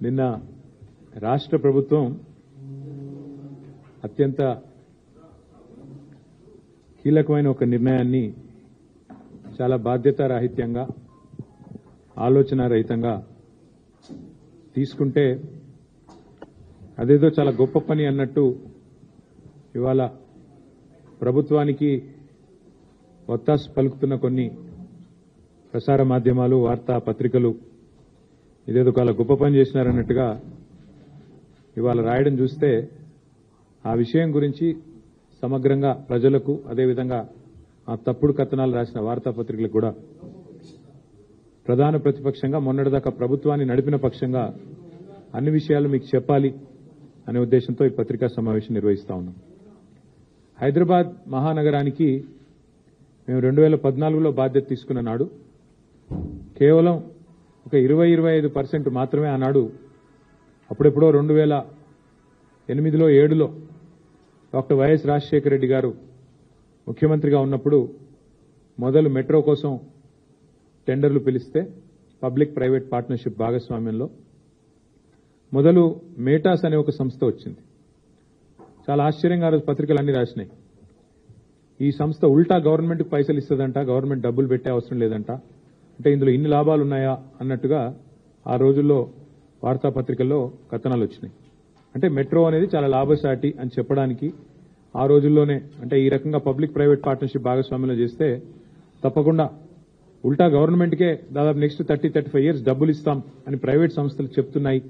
నిన్న రాష్ట్ర ప్రభుత్వం అత్యంత కీలకమైన ఒక నిర్ణయాన్ని చాలా బాధ్యతారాహిత్యంగా ఆలోచనారహితంగా తీసుకుంటే అదేదో చాలా గొప్ప పని అన్నట్టు ఇవాళ ప్రభుత్వానికి ఒత్తాసు పలుకుతున్న కొన్ని ప్రసార మాధ్యమాలు వార్తా పత్రికలు ఇదేదో చాలా గొప్ప పని చేసినారన్నట్టుగా ఇవాళ రాయడం చూస్తే ఆ విషయం గురించి సమగ్రంగా ప్రజలకు అదేవిధంగా ఆ తప్పుడు కథనాలు రాసిన వార్తాపత్రికలకు కూడా ప్రధాన ప్రతిపక్షంగా మొన్నటిదాకా ప్రభుత్వాన్ని నడిపిన పక్షంగా అన్ని విషయాలు మీకు చెప్పాలి అనే ఉద్దేశంతో ఈ పత్రికా సమావేశం నిర్వహిస్తా ఉన్నాం. హైదరాబాద్ మహానగరానికి మేము 2014లో బాధ్యత తీసుకున్న నాడు కేవలం ఒక 20-25% మాత్రమే ఆనాడు అప్పుడెప్పుడో 2008లో 2007లో డాక్టర్ వైఎస్ రాజశేఖర రెడ్డి గారు ముఖ్యమంత్రిగా ఉన్నప్పుడు మొదలు మెట్రో కోసం టెండర్లు పిలిస్తే పబ్లిక్ ప్రైవేట్ పార్ట్నర్షిప్ భాగస్వామ్యంలో మొదలు మేటాస్ అనే ఒక సంస్థ వచ్చింది. చాలా ఆశ్చర్యంగా ఆ రోజు పత్రికలు అన్ని రాసినాయి. ఈ సంస్థ ఉల్టా గవర్నమెంట్కి పైసలు ఇస్తుందంట, గవర్నమెంట్ డబ్బులు పెట్టే అవసరం లేదంట, అంటే ఇందులో ఇన్ని లాభాలు ఉన్నాయా అన్నట్టుగా ఆ రోజుల్లో వార్తాపత్రికల్లో కథనాలు వచ్చినాయి. అంటే మెట్రో అనేది చాలా లాభసాటి అని చెప్పడానికి ఆ రోజుల్లోనే అంటే ఈ రకంగా పబ్లిక్ ప్రైవేట్ పార్ట్నర్షిప్ భాగస్వామ్యంలో చేస్తే తప్పకుండా ఉల్టా గవర్నమెంట్కే దాదాపు నెక్స్ట్ 30-35 ఇయర్స్ డబ్బులు ఇస్తాం అని ప్రైవేట్ సంస్థలు చెప్తున్నాయి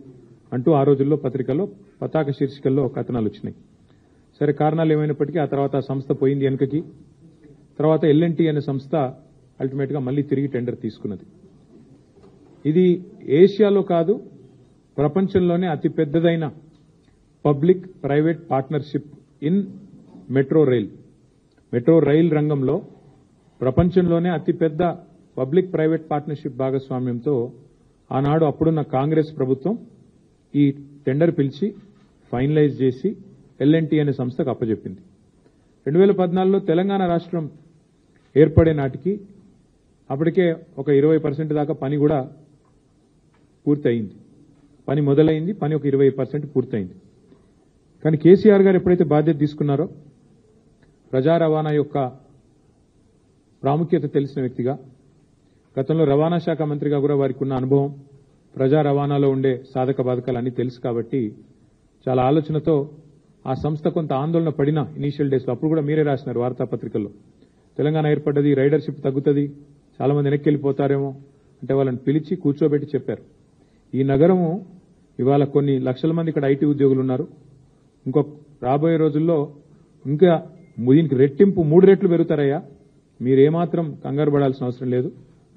అంటూ ఆ రోజుల్లో పత్రికల్లో పతాక శీర్షికల్లో కథనాలు వచ్చినాయి. సరే, కారణాలు ఏమైనప్పటికీ ఆ తర్వాత ఆ సంస్థ పోయింది వెనుకకి. తర్వాత ఎల్ఎన్టీ అనే సంస్థ అల్టిమేట్ గా మళ్లీ తిరిగి టెండర్ తీసుకున్నది. ఇది ఏషియాలో కాదు ప్రపంచంలోనే అతి పెద్దదైన public private partnership in metro rail రంగంలో ప్రపంచంలోనే అతిపెద్ద పబ్లిక్ ప్రైవేట్ పార్ట్నర్షిప్ భాగస్వామ్యంతో ఆనాడు అప్పుడున్న కాంగ్రెస్ ప్రభుత్వం ఈ టెండర్ పిలిచి ఫైనలైజ్ చేసి ఎల్ఎన్టీ అనే సంస్థకు అప్పచెప్పింది. 2014లో తెలంగాణ రాష్ట్రం ఏర్పడే నాటికి అప్పటికే ఒక 20% దాకా పని కూడా పూర్తయింది. పని మొదలైంది, పని ఒక 20% పూర్తయింది. కానీ కేసీఆర్ గారు ఎప్పుడైతే బాధ్యత తీసుకున్నారో ప్రజా రవాణా యొక్క ప్రాముఖ్యత తెలిసిన వ్యక్తిగా, గతంలో రవాణా శాఖ మంత్రిగా కూడా వారికి ఉన్న అనుభవం, ప్రజా రవాణాలో ఉండే సాధక బాధకాలు అన్నీ తెలుసు కాబట్టి చాలా ఆలోచనతో ఆ సంస్థ కొంత ఆందోళన పడిన ఇనీషియల్ డేస్లో అప్పుడు కూడా మీరే రాసినారు వార్తాపత్రికల్లో, తెలంగాణ ఏర్పడ్డది, రైడర్షిప్ తగ్గుతుంది, చాలా మంది వెనక్కి వెళ్ళిపోతారేమో అంటే వాళ్ళని పిలిచి కూర్చోబెట్టి చెప్పారు. ఈ నగరము ఇవాళ కొన్ని లక్షల మంది ఇక్కడ ఐటీ ఉద్యోగులు ఉన్నారు. ఇంకో రాబోయే రోజుల్లో ఇంకా దీనికి రెట్టింపు 3 రెట్లు పెరుగుతారయ్యా, మీరేమాత్రం కంగారు పడాల్సిన అవసరం లేదు.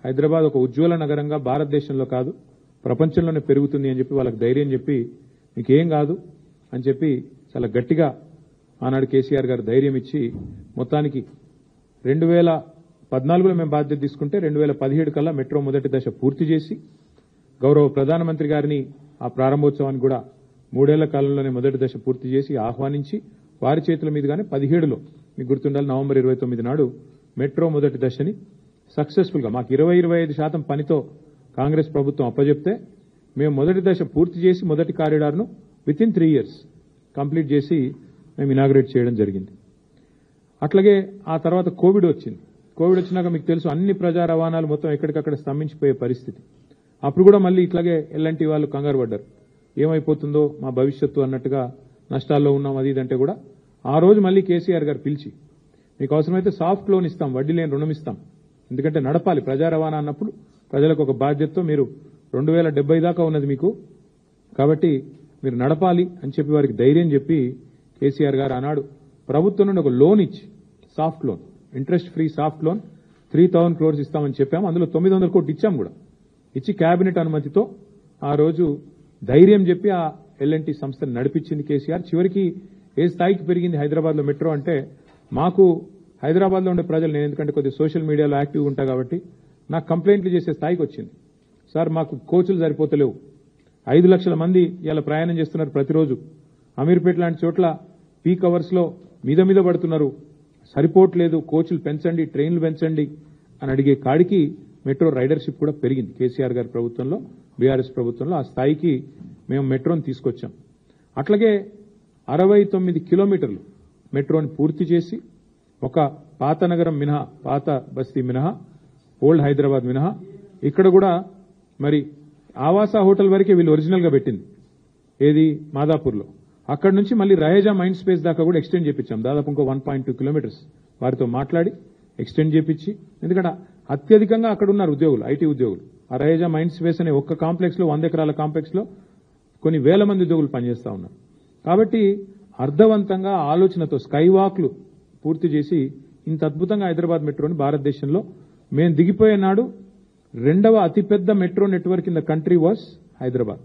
హైదరాబాద్ ఒక ఉజ్వల నగరంగా భారతదేశంలో కాదు ప్రపంచంలోనే పెరుగుతుంది అని చెప్పి వాళ్ళకి ధైర్యం చెప్పి మీకేం కాదు అని చెప్పి చాలా గట్టిగా ఆనాడు కేసీఆర్ గారు ధైర్యం ఇచ్చి మొత్తానికి 2014లో మేము బాధ్యత తీసుకుంటే 2017 కల్లా మెట్రో మొదటి దశ పూర్తి చేసి గౌరవ ప్రధానమంత్రి గారిని ఆ ప్రారంభోత్సవానికి కూడా 3 ఏళ్ల కాలంలోనే మొదటి దశ పూర్తి చేసి ఆహ్వానించి వారి చేతుల మీదుగానే 17లో మీకు గుర్తుండాలి నవంబర్ 29 నాడు మెట్రో మొదటి దశని సక్సెస్ఫుల్ గా మాకు 20-25% పనితో కాంగ్రెస్ ప్రభుత్వం అప్పజెప్తే మేము మొదటి దశ పూర్తి చేసి మొదటి కారిడార్ను వితిన్ 3 ఇయర్స్ కంప్లీట్ చేసి మేము ఇనాగ్రేట్ చేయడం జరిగింది. అట్లాగే ఆ తర్వాత కోవిడ్ వచ్చింది. కోవిడ్ వచ్చినాక మీకు తెలుసు అన్ని ప్రజా రవాణాలు మొత్తం ఎక్కడికక్కడ స్తంభించిపోయే పరిస్థితి. అప్పుడు కూడా మళ్ళీ ఇట్లాగే ఎల్ఎన్టీ వాళ్ళు కంగారు పడ్డారు, ఏమైపోతుందో మా భవిష్యత్తు అన్నట్టుగా నష్టాల్లో ఉన్నాం అది ఇదంటే కూడా ఆ రోజు మళ్ళీ కేసీఆర్ గారు పిలిచి మీకు అవసరమైతే సాఫ్ట్ లోన్ ఇస్తాం, వడ్డీ లేని రుణం ఇస్తాం, ఎందుకంటే నడపాలి ప్రజా రవాణా అన్నప్పుడు ప్రజలకు ఒక బాధ్యతతో మీరు 2070 దాకా ఉన్నది మీకు, కాబట్టి మీరు నడపాలి అని చెప్పి వారికి ధైర్యం చెప్పి కేసీఆర్ గారు ఆనాడు ప్రభుత్వం నుండి ఒక లోన్ ఇచ్చి soft loan, interest free soft loan 3000 crores ఇస్తామని చెప్పాము. అందులో 900 కోట్లు ఇచ్చాం కూడా. ఇచ్చి కేబినెట్ అనుమతితో ఆ రోజు ధైర్యం చెప్పి ఆ ఎల్ఎన్టీ సంస్థను నడిపించింది కేసీఆర్. చివరికి ఏ స్థాయికి పెరిగింది హైదరాబాద్లో మెట్రో అంటే మాకు హైదరాబాద్లో ఉండే ప్రజలు, నేను ఎందుకంటే కొద్దిగా సోషల్ మీడియాలో యాక్టివ్గా ఉంటా కాబట్టి నాకు కంప్లైంట్లు చేసే స్థాయికి వచ్చింది. సార్ మాకు కోచ్లు సరిపోతలేవు, 5 లక్షల మంది ఇలా ప్రయాణం చేస్తున్నారు ప్రతిరోజు, అమీర్పేట లాంటి చోట్ల పీక్ అవర్స్ లో మీద పడుతున్నారు, సరిపోవట్లేదు, కోచ్లు పెంచండి, ట్రైన్లు పెంచండి అని అడిగే కాడికి మెట్రో రైడర్షిప్ కూడా పెరిగింది. కేసీఆర్ గారి ప్రభుత్వంలో, బీఆర్ఎస్ ప్రభుత్వంలో ఆ స్థాయికి మేము మెట్రోని తీసుకొచ్చాం. అట్లాగే 69 కిలోమీటర్లు మెట్రోని పూర్తి చేసి ఒక పాత నగరం మినహా, పాత బస్తీ మినహా, ఓల్డ్ హైదరాబాద్ మినహా ఇక్కడ కూడా మరి ఆవాస హోటల్ వరకే వీళ్ళు ఒరిజినల్ గా పెట్టింది. ఏది మాదాపూర్లో. అక్కడి నుంచి మళ్ళీ రహేజా మైండ్ స్పేస్ దాకా కూడా ఎక్స్టెండ్ చేపించాం. దాదాపు ఇంకో 1.2 కిలోమీటర్స్ వారితో మాట్లాడి ఎక్స్టెండ్ చేపించి, ఎందుకంటే అత్యధికంగా అక్కడ ఉన్నారు ఉద్యోగులు, ఐటీ ఉద్యోగులు. ఆ రహేజా మైండ్ స్పేస్ అనే ఒక్క కాంప్లెక్స్ లో 100 ఎకరాల కాంప్లెక్స్ లో కొన్ని వేల మంది ఉద్యోగులు పనిచేస్తా ఉన్నారు. కాబట్టి అర్థవంతంగా ఆలోచనతో స్కై వాక్లు పూర్తి చేసి ఇంత అద్భుతంగా హైదరాబాద్ మెట్రోని భారతదేశంలో మేము దిగిపోయే నాడు రెండవ అతిపెద్ద metro network in the country was Hyderabad.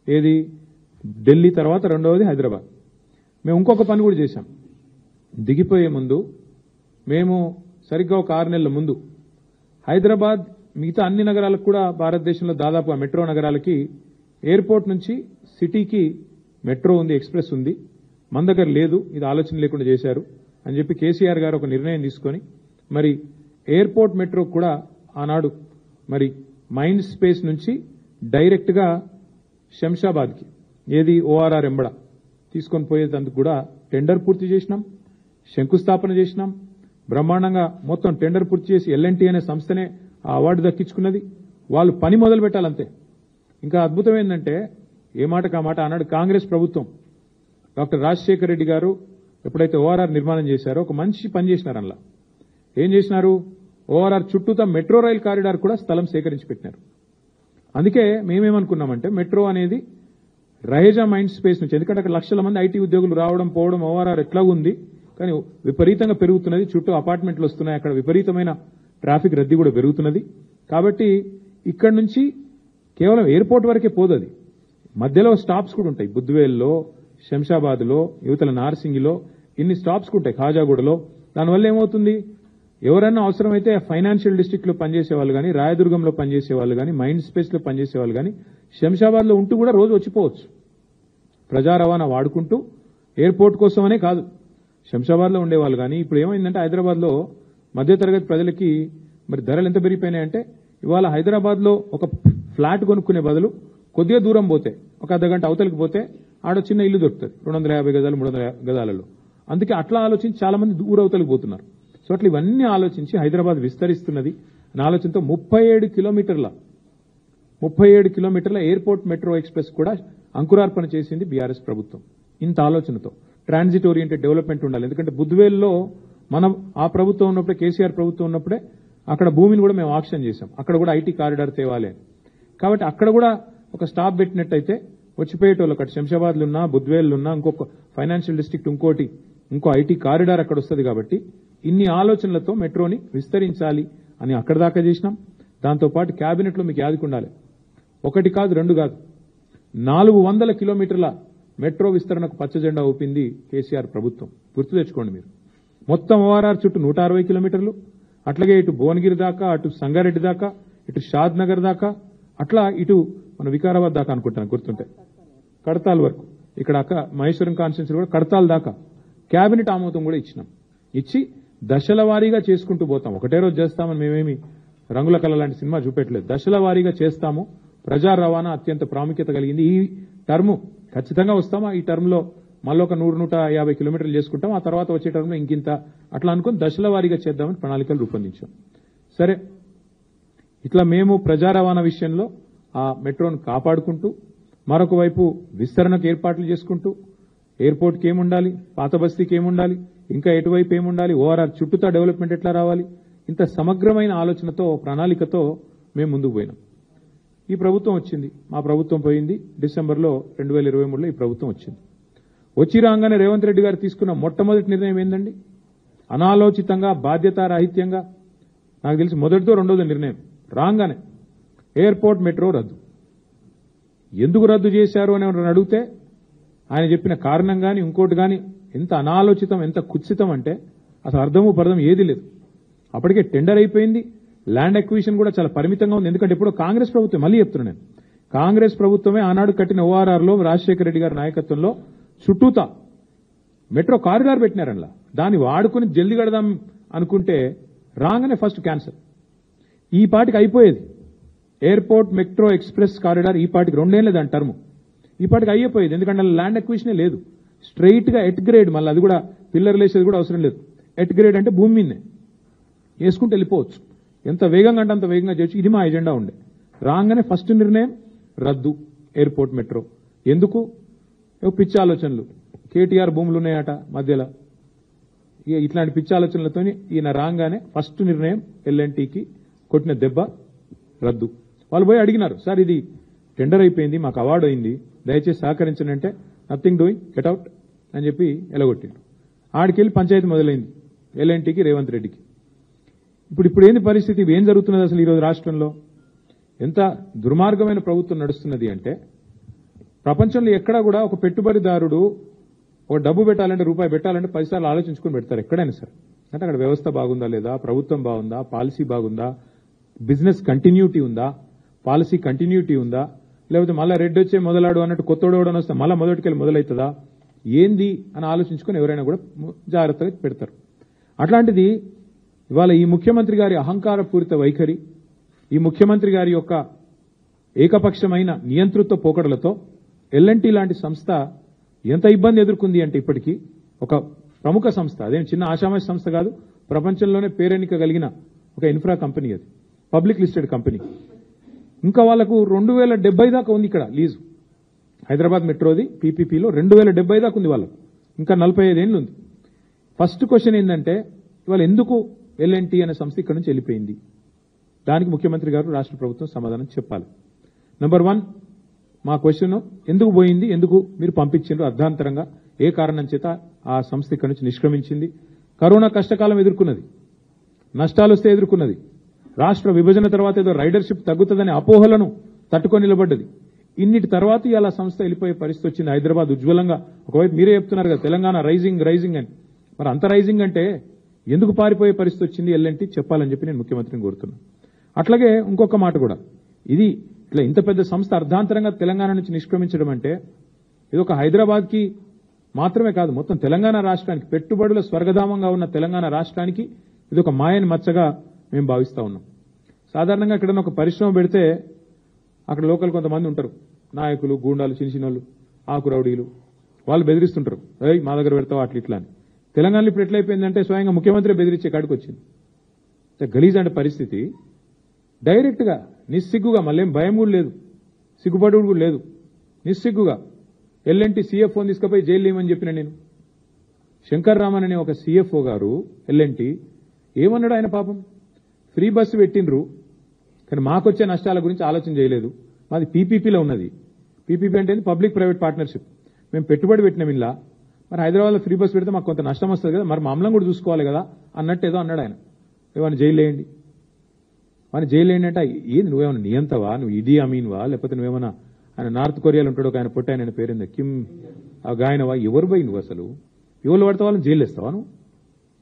ఏది ఢిల్లీ తర్వాత రెండవది హైదరాబాద్. మేము ఇంకొక పని కూడా చేశాం. దిగిపోయే ముందు మేము సరిగ్గా ఒక 6 నెలల ముందు హైదరాబాద్ మిగతా అన్ని నగరాలకు కూడా భారతదేశంలో దాదాపు ఆ మెట్రో నగరాలకి ఎయిర్పోర్ట్ నుంచి సిటీకి మెట్రో ఉంది, ఎక్స్ప్రెస్ ఉంది, మన దగ్గర లేదు, ఇది ఆలోచన లేకుండా చేశారు అని చెప్పి కేసీఆర్ గారు ఒక నిర్ణయం తీసుకొని మరి ఎయిర్పోర్ట్ మెట్రో కూడా ఆనాడు మరి మైండ్ స్పేస్ నుంచి డైరెక్ట్ గా శంషాబాద్కి, ఏది ఓఆర్ఆర్ ఎంబడ తీసుకొని పోయేందుకు కూడా టెండర్ పూర్తి చేసినాం, శంకుస్థాపన చేసినాం. బ్రహ్మాండంగా మొత్తం టెండర్ పూర్తి చేసి ఎల్ఎన్టీ అనే సంస్థనే ఆ అవార్డు దక్కించుకున్నది. వాళ్ళు పని మొదలు పెట్టాలంతే. ఇంకా అద్భుతం ఏంటంటే, ఏ మాటకు ఆ మాట ఆనాడు కాంగ్రెస్ ప్రభుత్వం డాక్టర్ రాజశేఖర రెడ్డి గారు ఎప్పుడైతే ఓఆర్ఆర్ నిర్మాణం చేశారో ఒక మంచి పని చేసినారు. అందులో ఏం చేసినారు, ఓఆర్ఆర్ చుట్టూతా మెట్రో రైల్ కారిడార్ కూడా స్థలం సేకరించి పెట్టినారు. అందుకే మేమేమనుకున్నామంటే మెట్రో అనేది రహేజా మైండ్ స్పేస్ నుంచి, ఎందుకంటే అక్కడ లక్షల మంది ఐటీ ఉద్యోగులు రావడం పోవడం, ఓఆర్ఆర్ ఎట్లా ఉంది కానీ విపరీతంగా పెరుగుతున్నది, చుట్టూ అపార్ట్మెంట్లు వస్తున్నాయి, అక్కడ విపరీతమైన ట్రాఫిక్ రద్దీ కూడా పెరుగుతున్నది. కాబట్టి ఇక్కడి నుంచి కేవలం ఎయిర్పోర్ట్ వరకే పోదు, అది మధ్యలో స్టాప్స్ కూడా ఉంటాయి. బుద్వేల్లో, శంషాబాద్లో, యువతల నార్సింగిలో ఇన్ని స్టాప్స్ ఉంటాయి, ఖాజాగూడలో. దానివల్ల ఏమవుతుంది, ఎవరైనా అవసరమైతే ఫైనాన్షియల్ డిస్ట్రిక్ట్ లో పనిచేసే వాళ్ళు కానీ, రాయదుర్గంలో పనిచేసే వాళ్ళు కానీ, మైండ్ స్పేస్ లో పనిచేసే వాళ్ళు కానీ శంషాబాద్ లో ఉంటూ కూడా రోజు వచ్చిపోవచ్చు. ప్రజా రవాణా వాడుకుంటూ, ఎయిర్పోర్ట్ కోసమనే కాదు, శంషాబాద్ లో ఉండేవాళ్ళు కానీ. ఇప్పుడు ఏమైందంటే హైదరాబాద్ లో మధ్యతరగతి ప్రజలకి మరి ధరలు ఎంత పెరిగిపోయినాయంటే, ఇవాళ హైదరాబాద్ లో ఒక ఫ్లాట్ కొనుక్కునే బదులు కొద్దిగా దూరం పోతే, ఒక అర్ధగంట అవతలికి పోతే ఆడ చిన్న ఇల్లు దొరుకుతుంది 250 గజాలు 300 గజాలలో. అందుకే అట్లా ఆలోచించి చాలా మంది దూరవతలికి పోతున్నారు. సో అట్లా ఇవన్నీ ఆలోచించి హైదరాబాద్ విస్తరిస్తున్నది అనే ఆలోచనతో 37 కిలోమీటర్ల ఎయిర్పోర్ట్ మెట్రో ఎక్స్ప్రెస్ కూడా అంకురార్పణ చేసింది బీఆర్ఎస్ ప్రభుత్వం. ఇంత ఆలోచనతో ట్రాన్సిట్ ఓరియంటెడ్ డెవలప్మెంట్ ఉండాలి. ఎందుకంటే బుద్వేల్లో మనం ఆ ప్రభుత్వం ఉన్నప్పుడే, కేసీఆర్ ప్రభుత్వం ఉన్నప్పుడే అక్కడ భూమిని కూడా మేము ఆక్షన్ చేశాం. అక్కడ కూడా ఐటీ కారిడార్ తేవాలి అని. కాబట్టి అక్కడ కూడా ఒక స్టాప్ పెట్టినట్టయితే వచ్చిపోయేటోళ్ళు అక్కడ శంషాబాద్లో ఉన్నా, బుద్వేల్లో ఉన్నా, ఇంకొక ఫైనాన్షియల్ డిస్ట్రిక్ట్ ఇంకో ఐటీ కారిడార్ అక్కడ వస్తుంది. కాబట్టి ఇన్ని ఆలోచనలతో మెట్రోని విస్తరించాలి అని అక్కడ దాకా చేసినాం. దాంతోపాటు క్యాబినెట్ లో మీకు యాదికి ఉండాలి, 1 కాదు 2 కాదు 400 కిలోమీటర్ల మెట్రో విస్తరణకు పచ్చజెండా ఊపింది కేసీఆర్ ప్రభుత్వం. గుర్తు తెచ్చుకోండి మీరు. మొత్తం ఓఆర్ఆర్ చుట్టూ 160 కిలోమీటర్లు, అట్లాగే ఇటు భువనగిరి దాకా, అటు సంగారెడ్డి దాకా, ఇటు షాద్ నగర్ దాకా, అట్లా ఇటు మన వికారాబాద్ దాకా అనుకుంటాను గుర్తుంటే, కడతాల్ వరకు, ఇక్కడ మహేశ్వరం కాన్స్టిట్యూన్సీ కూడా కడతాల్ దాకా కేబినెట్ ఆమోదం కూడా ఇచ్చినాం. ఇచ్చి దశల వారీగా చేసుకుంటూ పోతాం. ఒకటే రోజు చేస్తామని మేమేమి రంగుల కళ లాంటి సినిమా చూపెట్టలేదు. దశల వారీగా చేస్తాము. ప్రజా రవాణా అత్యంత ప్రాముఖ్యత కలిగింది. ఈ టర్మ్ ఖచ్చితంగా వస్తామా, ఈ టర్మ్ లో మళ్ళీ ఒక 100-150 కిలోమీటర్లు చేసుకుంటాం, ఆ తర్వాత వచ్చే టర్మ్ లో ఇంకింత అట్లా అనుకుని దశల వారీగా చేద్దామని ప్రణాళికలు రూపొందించాం. సరే, ఇట్లా మేము ప్రజా రవాణా విషయంలో ఆ మెట్రోను కాపాడుకుంటూ, మరొక వైపు విస్తరణకు ఏర్పాట్లు చేసుకుంటూ, ఎయిర్పోర్ట్కి ఏముండాలి, పాత బస్తీకి ఏముండాలి, ఇంకా ఎటువైపు ఏముండాలి, ఓఆర్ఆర్ చుట్టూతా డెవలప్మెంట్ ఎట్లా రావాలి, ఇంత సమగ్రమైన ఆలోచనతో, ప్రణాళికతో మేము ముందుకు పోయినాం. ఈ ప్రభుత్వం వచ్చింది, మా ప్రభుత్వం పోయింది. డిసెంబర్లో 2023లో ఈ ప్రభుత్వం వచ్చింది. వచ్చి రాగానే రేవంత్ రెడ్డి గారు తీసుకున్న మొట్టమొదటి నిర్ణయం ఏందండి, అనాలోచితంగా, బాధ్యతారాహిత్యంగా, నాకు తెలిసి మొదటిదో రెండోదో నిర్ణయం రాగానే ఎయిర్పోర్ట్ మెట్రో రద్దు. ఎందుకు రద్దు చేశారు అని ఎవరైనా అడిగితే ఆయన చెప్పిన కారణం కానీ ఇంకోటి కానీ ఎంత అనాలోచితం, ఎంత కుత్సితం అంటే అసలు అర్థము పర్థం ఏది లేదు. అప్పటికే టెండర్ అయిపోయింది, ల్యాండ్ అక్విజిషన్ కూడా చాలా పరిమితంగా ఉంది. ఎందుకంటే ఇప్పుడు కాంగ్రెస్ ప్రభుత్వం, మళ్ళీ చెప్తున్నా నేను, కాంగ్రెస్ ప్రభుత్వమే ఆనాడు కట్టిన ఓఆర్ఆర్ లో రాజశేఖర రెడ్డి గారి నాయకత్వంలో చుట్టూతా మెట్రో కారిడార్ పెట్టినారనలా. దాన్ని వాడుకుని జల్ది కడదాం అనుకుంటే రాగానే ఫస్ట్ క్యాన్సర్. ఈ పాటికి అయిపోయేది. ఎయిర్పోర్ట్ మెట్రో ఎక్స్ప్రెస్ కారిడార్ ఈ పాటికి 2 ఏళ్లే దాని టర్మ్, ఈ పాటికి అయిపోయేది. ఎందుకంటే ల్యాండ్ అక్విజిషనే లేదు. స్ట్రైట్ గా ఎట్ గ్రేడ్, మళ్ళీ అది కూడా పిల్లర్లు వేసేది కూడా అవసరం లేదు. ఎట్ గ్రేడ్ అంటే భూమి మీదనే వేసుకుంటూ వెళ్ళిపోవచ్చు. ఎంత వేగంగా అంటే అంత వేగంగా చేయొచ్చు. ఇది మా ఎజెండా ఉండే. రాగానే ఫస్ట్ నిర్ణయం రద్దు ఎయిర్పోర్ట్ మెట్రో. ఎందుకు? పిచ్చి ఆలోచనలు. కేటీఆర్ భూములు ఉన్నాయట మధ్యలో, ఇక ఇట్లాంటి పిచ్చి ఆలోచనలతో ఈయన రాగానే ఫస్ట్ నిర్ణయం ఎల్ఎన్టీకి కొట్టిన దెబ్బ రద్దు. వాళ్ళు పోయి అడిగినారు, సార్ ఇది టెండర్ అయిపోయింది, మాకు అవార్డు అయింది, దయచేసి సహకరించండి అంటే నథింగ్ డూయింగ్, గెట్ అవుట్ అని చెప్పి ఎలగొట్టిండు. ఆడికెళ్ళి పంచాయతీ మొదలైంది ఎల్ఎన్టీకి, రేవంత్ రెడ్డికి. ఇప్పుడు ఏంది పరిస్థితి? ఏం జరుగుతున్నది అసలు ఈరోజు రాష్ట్రంలో? ఎంత దుర్మార్గమైన ప్రభుత్వం నడుస్తున్నది అంటే, ప్రపంచంలో ఎక్కడా కూడా ఒక పెట్టుబడిదారుడు ఒక డబ్బు పెట్టాలంటే, రూపాయి పెట్టాలంటే 10 సార్లు ఆలోచించుకుని పెడతారు ఎక్కడైనా సరే. అంటే అక్కడ వ్యవస్థ బాగుందా లేదా, ప్రభుత్వం బాగుందా, పాలసీ బాగుందా, బిజినెస్ కంటిన్యూటీ ఉందా, పాలసీ కంటిన్యూటీ ఉందా, లేకపోతే మళ్ళీ రెడ్ వచ్చే మొదలాడు అన్నట్టు కొత్తోడవడం వస్తే మళ్ళీ మొదటికెళ్ళి మొదలవుతుందా, ఏంది అని ఆలోచించుకుని ఎవరైనా కూడా జాగ్రత్తగా పెడతారు. అట్లాంటిది ఇవాళ ఈ ముఖ్యమంత్రి గారి అహంకారపూరిత వైఖరి, ఈ ముఖ్యమంత్రి గారి యొక్క ఏకపక్షమైన నియంతృత్వ పోకడలతో ఎల్ఎన్టీ లాంటి సంస్థ ఎంత ఇబ్బంది ఎదుర్కొంది అంటే, ఇప్పటికీ ఒక ప్రముఖ సంస్థ, అదేం చిన్న ఆషామాషి సంస్థ కాదు, ప్రపంచంలోనే పేరెన్నిక కలిగిన ఒక ఇన్ఫ్రా కంపెనీ, అది పబ్లిక్ లిస్టెడ్ కంపెనీ. ఇంకా వాళ్లకు 2070 దాకా ఉంది ఇక్కడ లీజు. హైదరాబాద్ మెట్రోది పీపీపీలో 2070 దాకా ఉంది వాళ్ళకు, ఇంకా 45 ఏళ్ళు ఉంది. ఫస్ట్ క్వశ్చన్ ఏంటంటే, ఇవాళ ఎందుకు ఎల్ఎన్టీ అనే సంస్థ ఇక్కడ నుంచి వెళ్ళిపోయింది? దానికి ముఖ్యమంత్రి గారు, రాష్ట్ర ప్రభుత్వం సమాధానం చెప్పాలి. నెంబర్ 1, మా క్వశ్చన్ ఎందుకు పోయింది, ఎందుకు మీరు పంపించారు అర్ధాంతరంగా, ఏ కారణం చేత ఆ సంస్థ ఇక్కడ నుంచి నిష్క్రమించింది? కరోనా కష్టకాలం ఎదుర్కొన్నది, నష్టాలు వస్తే ఎదుర్కొన్నది, రాష్ట్ర విభజన తర్వాత ఏదో రైడర్షిప్ తగ్గుతుందనే అపోహలను తట్టుకొని నిలబడ్డది. ఇన్నిటి తర్వాత ఇలా సంస్థ వెళ్ళిపోయే పరిస్థితి వచ్చింది. హైదరాబాద్ ఉజ్వలంగా, ఒకవైపు మీరే చెప్తున్నారు కదా తెలంగాణ రైజింగ్ రైజింగ్ అని, మరి అంత రైజింగ్ అంటే ఎందుకు పారిపోయే పరిస్థితి వచ్చింది ఎల్ఎన్టీ చెప్పాలని చెప్పి నేను ముఖ్యమంత్రిని కోరుతున్నాను. అట్లాగే ఇంకొక మాట కూడా, ఇది ఇట్లా ఇంత పెద్ద సంస్థ అర్ధాంతరంగా తెలంగాణ నుంచి నిష్క్రమించడం అంటే, ఇది ఒక హైదరాబాద్కి మాత్రమే కాదు, మొత్తం తెలంగాణ రాష్ట్రానికి, పెట్టుబడుల స్వర్గధామంగా ఉన్న తెలంగాణ రాష్ట్రానికి ఇది ఒక మాయని మచ్చగా మేము భావిస్తా ఉన్నాం. సాధారణంగా ఎక్కడైనా ఒక పరిశ్రమ పెడితే అక్కడ లోకల్ కొంతమంది ఉంటారు, నాయకులు, గూండాలు, చిన్నచిన్నోళ్ళు, ఆకు రౌడీలు, వాళ్ళు బెదిరిస్తుంటారు, ఏయ్ మా దగ్గర పెడతావా అట్లా ఇట్లా అని. తెలంగాణలో ఇప్పుడు ఎట్లయిపోయిందంటే స్వయంగా ముఖ్యమంత్రి బెదిరించే కాడికి వచ్చింది. గలీజ్ అంటే పరిస్థితి. డైరెక్ట్గా నిస్సిగ్గుగా, మళ్ళేం భయం కూడా లేదు, సిగ్గుపడు కూడా లేదు, నిస్సిగ్గుగా ఎల్ఎన్టీ సీఎఫ్ఓని తీసుకుపోయి జైలు లేమని చెప్పిన నేను. శంకర్ రామన్ అనే ఒక సీఎఫ్ఓ గారు ఎల్ఎన్టీ ఏమన్నాడు? ఆయన పాపం ఫ్రీ బస్సు పెట్టిండ్రు, కానీ మాకొచ్చే నష్టాల గురించి ఆలోచన చేయలేదు. మాది పీపీపీలో ఉన్నది. పీపీపీ అంటే పబ్లిక్ ప్రైవేట్ పార్ట్నర్షిప్. మేము పెట్టుబడి పెట్టినాం ఇలా, మరి హైదరాబాద్లో ఫ్రీ బస్ పెడితే మాకు కొంత నష్టం వస్తుంది కదా, మరి మామూలం కూడా చూసుకోవాలి కదా అన్నట్టు ఏదో అన్నాడు ఆయన. ఏమన్నా జైలు వేయండి, మన జైలు ఏంటంటే, ఏది నువ్వేమన్నా నియంతవా, నువ్వు ఇడీ అమీన్వా, లేకపోతే నువ్వేమన్నా ఆయన నార్త్ కొరియాలో ఉంటాడు ఒక ఆయన పొట్టి ఆయన పేరుంది కిమ్ గాయనవా, ఎవరు పోయి నువ్వు అసలు ఎవరు పడితే వాళ్ళని జైలు వేస్తావా నువ్వు?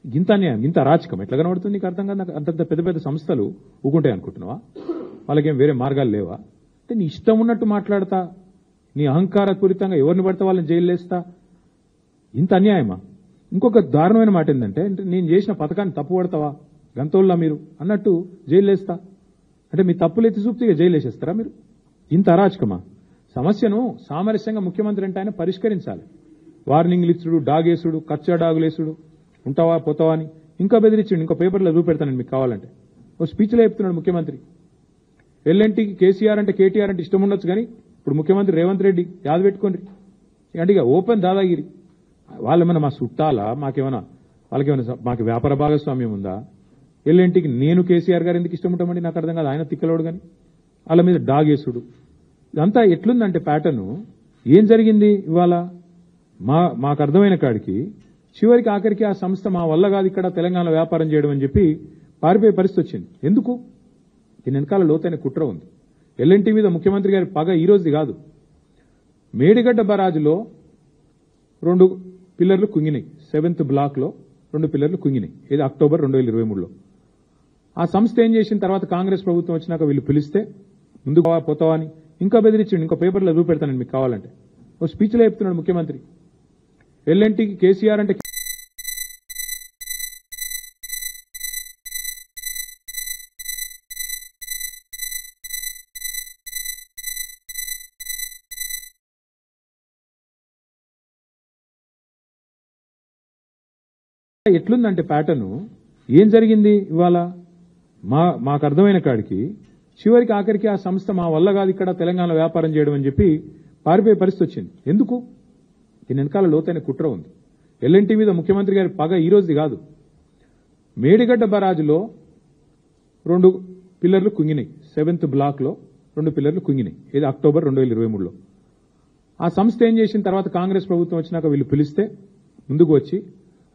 ఇంత అన్యాయం, ఇంత అరాచకం ఎట్లా కనబడుతుంది నీకు అర్థం కాదు. అంత పెద్ద పెద్ద సంస్థలు ఊకుంటాయి అనుకుంటున్నావా? వాళ్ళకేం వేరే మార్గాలు లేవా? అంటే నీ ఇష్టం ఉన్నట్టు మాట్లాడతా, నీ అహంకారపూరితంగా ఎవరిని పడితే వాళ్ళని జైలు వేస్తా, ఇంత అన్యాయమా? ఇంకొక దారుణమైన మాట ఏంటంటే, నేను చేసిన పథకాన్ని తప్పు పడతావా, గంతోళ్ళ మీరు అన్నట్టు జైలు వేస్తా అంటే, మీ తప్పులు ఎత్తి చూపుతూ జైలు వేసేస్తారా మీరు? ఇంత అరాచకమా? సమస్యను సామరస్యంగా ముఖ్యమంత్రి అంటే ఆయన పరిష్కరించాలి. వార్నింగ్లు ఇచ్చుడు, డాగేసుడు, కచ్చా డాగులేసుడు, ఉంటావా పోతావా అని ఇంకా బెదిరించుడు. ఇంకో పేపర్లో చూపెడతానండి మీకు కావాలంటే. ఓ స్పీచ్లో చెప్తున్నాడు ముఖ్యమంత్రి, ఎల్ఎన్టీకి కేసీఆర్ అంటే కేటీఆర్ అంటే ఇష్టం ఉండొచ్చు, కానీ ఇప్పుడు ముఖ్యమంత్రి రేవంత్ రెడ్డి యాద పెట్టుకోండి అంటే ఇక ఓపెన్ దాదాగిరి. వాళ్ళేమన్నా మా చుట్టాలా, వాళ్ళకేమైనా మాకు వ్యాపార భాగస్వామ్యం ఉందా? ఎల్ఎన్టీకి నేను కేసీఆర్ గారు ఎందుకు ఇష్టం ఉంటామండి, నాకు అర్థం కాదు. ఆయన తిక్కలోడు కానీ వాళ్ళ మీద డాగేసుడు, ఇదంతా ఎట్లుందంటే ప్యాటర్న్. ఏం జరిగింది ఇవాళ? మాకు అర్థమైన కాడికి చివరికి ఆఖరికి ఆ సంస్థ మా వల్ల కాదు ఇక్కడ తెలంగాణ వ్యాపారం చేయడం అని చెప్పి పారిపోయే పరిస్థితి వచ్చింది. ఎందుకు? దీని వెనకాల లోతైన కుట్ర ఉంది. ఎల్ఎన్టీ మీద ముఖ్యమంత్రి గారి పగ ఈ రోజుది కాదు. మేడిగడ్డ బరాజులో 2 పిల్లర్లు కుంగినాయి, 7th బ్లాక్లో 2 పిల్లర్లు కుంగినాయి. ఇది అక్టోబర్ 2023లో. ఆ సంస్థ ఏం చేసిన తర్వాత కాంగ్రెస్ ప్రభుత్వం వచ్చినాక వీళ్ళు పిలిస్తే ముందుకు పోతావా అని ఇంకా బెదిరించండి. ఇంకో పేపర్లో చూపెడతానండి మీకు కావాలంటే. ఓ స్పీచ్లో చెప్తున్నాడు ముఖ్యమంత్రి, ఎల్ఎన్టీకి కేసీఆర్ అంటే ఎట్లుందంటే ప్యాటర్న్ ఏం జరిగింది ఇవాళ మాకు అర్థమైన కాడికి చివరికి ఆఖరికి ఆ సంస్థ మా వల్ల కాదు ఇక్కడ తెలంగాణలో వ్యాపారం చేయడం అని చెప్పి పారిపోయే పరిస్థితి వచ్చింది. ఎందుకు? దీని వెనకాల లోతైన కుట్ర ఉంది. ఎల్ఎన్టీ మీద ముఖ్యమంత్రి గారి పగ ఈ రోజుది కాదు. మేడిగడ్డ బరాజులో 2 పిల్లర్లు కుంగినాయి. 7th బ్లాక్ లో 2 పిల్లర్లు కుంగినాయి. ఇది అక్టోబర్ 2023లో. ఆ సంస్థ ఏం చేసిన తర్వాత కాంగ్రెస్ ప్రభుత్వం వచ్చినాక వీళ్ళు పిలిస్తే ముందుకు వచ్చి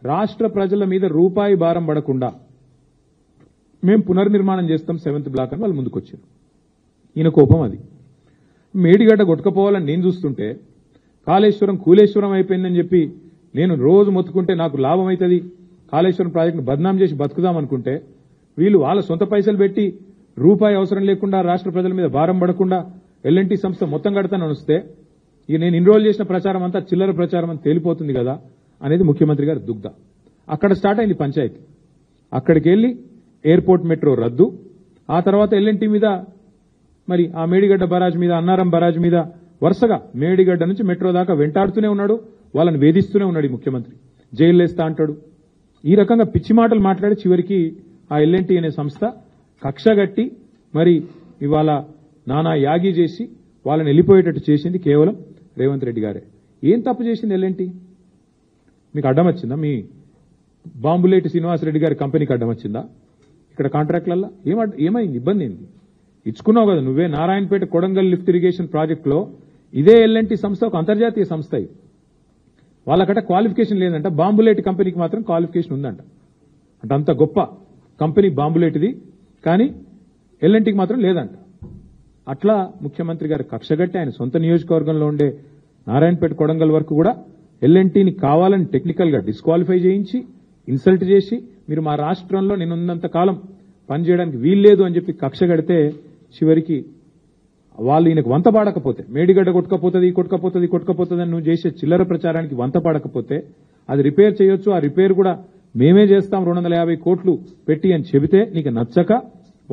రాష్ట్ర ప్రజల మీద రూపాయి భారం పడకుండా మేము పునర్నిర్మాణం చేస్తాం 7th బ్లాక్ అని వాళ్ళు ముందుకు వచ్చారు. ఈయన కోపం అది. మేడిగడ్డ కొట్టుకపోవాలని నేను చూస్తుంటే కాళేశ్వరం కూలేశ్వరం అయిపోయిందని చెప్పి నేను రోజు మొత్తుకుంటే నాకు లాభం అవుతుంది, కాళేశ్వరం ప్రాజెక్టును బద్నాం చేసి బతుకుదాం అనుకుంటే వీళ్ళు వాళ్ళ సొంత పైసలు పెట్టి రూపాయి అవసరం లేకుండా రాష్ట్ర ప్రజల మీద భారం పడకుండా ఎల్ఎన్టీ సంస్థ మొత్తం కడతానని వస్తే ఇక నేను ఇన్రోల్ చేసిన ప్రచారం అంతా చిల్లర ప్రచారం అని తేలిపోతుంది కదా అనేది ముఖ్యమంత్రి గారి దుగ్ధ. అక్కడ స్టార్ట్ అయింది పంచాయతీ. అక్కడికి వెళ్లి ఎయిర్పోర్ట్ మెట్రో రద్దు, ఆ తర్వాత ఎల్ఎన్టీ మీద మరి ఆ మేడిగడ్డ బరాజ్ మీద అన్నారం బరాజ్ మీద వరుసగా మేడిగడ్డ నుంచి మెట్రో దాకా వెంటాడుతూనే ఉన్నాడు, వాళ్ళని వేధిస్తూనే ఉన్నాడు ఈ ముఖ్యమంత్రి. జైలు వేస్తా అంటాడు. ఈ రకంగా పిచ్చి మాటలు మాట్లాడి చివరికి ఆ ఎల్ఎన్టీ అనే సంస్థ కక్షగట్టి మరి ఇవాళ నానా యాగి చేసి వాళ్ళని వెళ్ళిపోయేటట్టు చేసింది కేవలం రేవంత్ రెడ్డి గారే. ఏం తప్పు చేసింది ఎల్ఎన్టీ? మీకు అడ్డం వచ్చిందా? మీ బాంబులేటి శ్రీనివాసరెడ్డి గారి కంపెనీకి అడ్డం వచ్చిందా? ఇక్కడ కాంట్రాక్ట్లల్లో ఏమైంది? ఇబ్బంది ఏంది? ఇచ్చుకున్నావు కదా నువ్వే. నారాయణపేట కొడంగల్ లిఫ్ట్ ఇరిగేషన్ ప్రాజెక్టులో ఇదే ఎల్ఎన్టీ సంస్థ ఒక అంతర్జాతీయ సంస్థ. వాళ్ళకట క్వాలిఫికేషన్ లేదంట, బాంబులేటి కంపెనీకి మాత్రం క్వాలిఫికేషన్ ఉందంట. అంటే అంత గొప్ప కంపెనీ బాంబులేటిది, కానీ ఎల్ఎన్టీకి మాత్రం లేదంట. అట్లా ముఖ్యమంత్రి గారు కక్షగట్టి ఆయన సొంత నియోజకవర్గంలో ఉండే నారాయణపేట కొడంగల్ వరకు కూడా ఎల్ఎన్టీని కావాలని టెక్నికల్ గా డిస్క్వాలిఫై చేయించి ఇన్సల్ట్ చేసి మీరు మా రాష్ట్రంలో నేనున్నంత కాలం పనిచేయడానికి వీల్లేదు అని చెప్పి కక్షగడితే చివరికి వాళ్ళు ఈయనకు వంత పాడకపోతే మేడిగడ్డ కొట్టుకపోతుంది అని నువ్వు చేసే చిల్లర ప్రచారానికి వంత పాడకపోతే అది రిపేర్ చేయొచ్చు, ఆ రిపేర్ కూడా మేమే చేస్తాం 250 కోట్లు పెట్టి అని చెబితే నీకు నచ్చక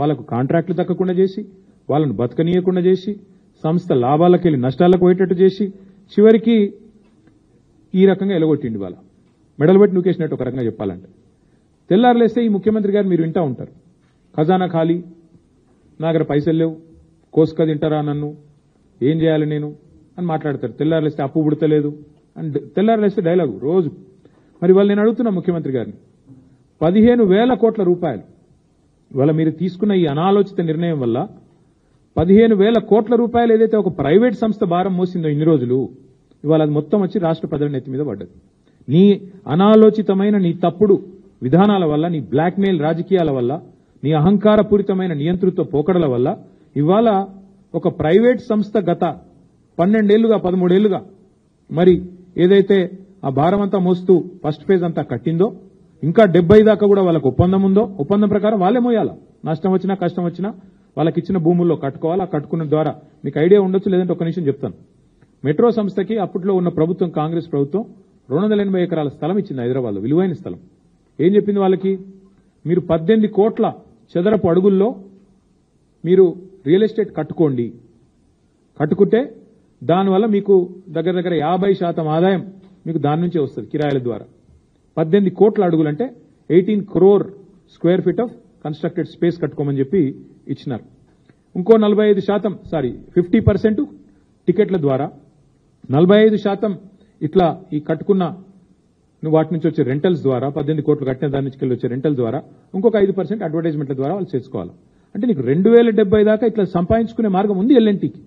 వాళ్లకు కాంట్రాక్టులు దక్కకుండా చేసి వాళ్ళను బతకనీయకుండా చేసి సంస్థ లాభాలకు వెళ్లి నష్టాలకు పోయేటట్టు చేసి చివరికి ఈ రకంగా ఎలగొట్టిండి. వాళ్ళ మెడలు పెట్టి నూకేసినట్టు ఒక రకంగా చెప్పాలంటే. తెల్లారులేస్తే ఈ ముఖ్యమంత్రి గారు మీరు వింటా ఉంటారు, ఖజానా ఖాళీ, నా దగ్గర పైసలు లేవు, కోసుక తింటారా నన్ను, ఏం చేయాలి నేను అని మాట్లాడతారు. తెల్లారులేస్తే అప్పు పుడతలేదు అండ్ తెల్లారులేస్తే డైలాగు రోజు. మరి వాళ్ళు నేను అడుగుతున్నా ముఖ్యమంత్రి గారిని, 15,000 కోట్ల రూపాయలు ఇవాళ మీరు తీసుకున్న ఈ అనాలోచిత నిర్ణయం వల్ల 15,000 కోట్ల రూపాయలు ఏదైతే ఒక ప్రైవేట్ సంస్థ భారం మోసిందో ఇన్ని రోజులు, ఇవాళ అది మొత్తం వచ్చి రాష్ట్ర ప్రజల నెత్తి మీద పడ్డది. నీ అనాలోచితమైన నీ తప్పుడు విధానాల వల్ల, నీ బ్లాక్మెయిల్ రాజకీయాల వల్ల, నీ అహంకారపూరితమైన నియంతృత్వ పోకడల వల్ల ఇవాళ ఒక ప్రైవేట్ సంస్థ గత 12 ఏళ్లుగా 13 ఏళ్లుగా మరి ఏదైతే ఆ భారం అంతా మోస్తూ ఫస్ట్ ఫేజ్ అంతా కట్టిందో, ఇంకా 70 దాకా కూడా వాళ్ళకు ఒప్పందం ఉందో, ఒప్పందం ప్రకారం వాళ్ళే మోయాలా. నష్టం వచ్చినా కష్టం వచ్చినా వాళ్ళకి ఇచ్చిన భూముల్లో కట్టుకోవాలి. ఆ కట్టుకున్న ద్వారా మీకు ఐడియా ఉండొచ్చు, లేదంటే ఒక నిమిషం చెప్తాను. మెట్రో సంస్థకి అప్పట్లో ఉన్న ప్రభుత్వం, కాంగ్రెస్ ప్రభుత్వం 280 ఎకరాల స్థలం ఇచ్చింది హైదరాబాద్లో, విలువైన స్థలం. ఏం చెప్పింది వాళ్ళకి? మీరు 18 కోట్ల చదరపు అడుగుల్లో మీరు రియల్ ఎస్టేట్ కట్టుకోండి, కట్టుకుంటే దానివల్ల మీకు దగ్గర 50% ఆదాయం మీకు దాని నుంచే వస్తుంది కిరాయిల ద్వారా. 18 కోట్ల అడుగులంటే 18 crore square feet of constructed space కట్టుకోమని చెప్పి ఇచ్చినారు. ఇంకో 50% టికెట్ల ద్వారా, 45% ఇట్లా ఈ కట్టుకున్న వాటి నుంచి వచ్చే రెంటల్స్ ద్వారా, 18 కోట్లు కట్టిన దాని నుంచి వచ్చే రెంటల్ ద్వారా, ఇంకొక 5% అడ్వర్టైజ్మెంట్ల ద్వారా వాళ్ళు చేసుకోవాలి. అంటే నీకు 2070 దాకా ఇట్లా సంపాదించుకునే మార్గం ఉంది ఎల్ఎన్టీకి.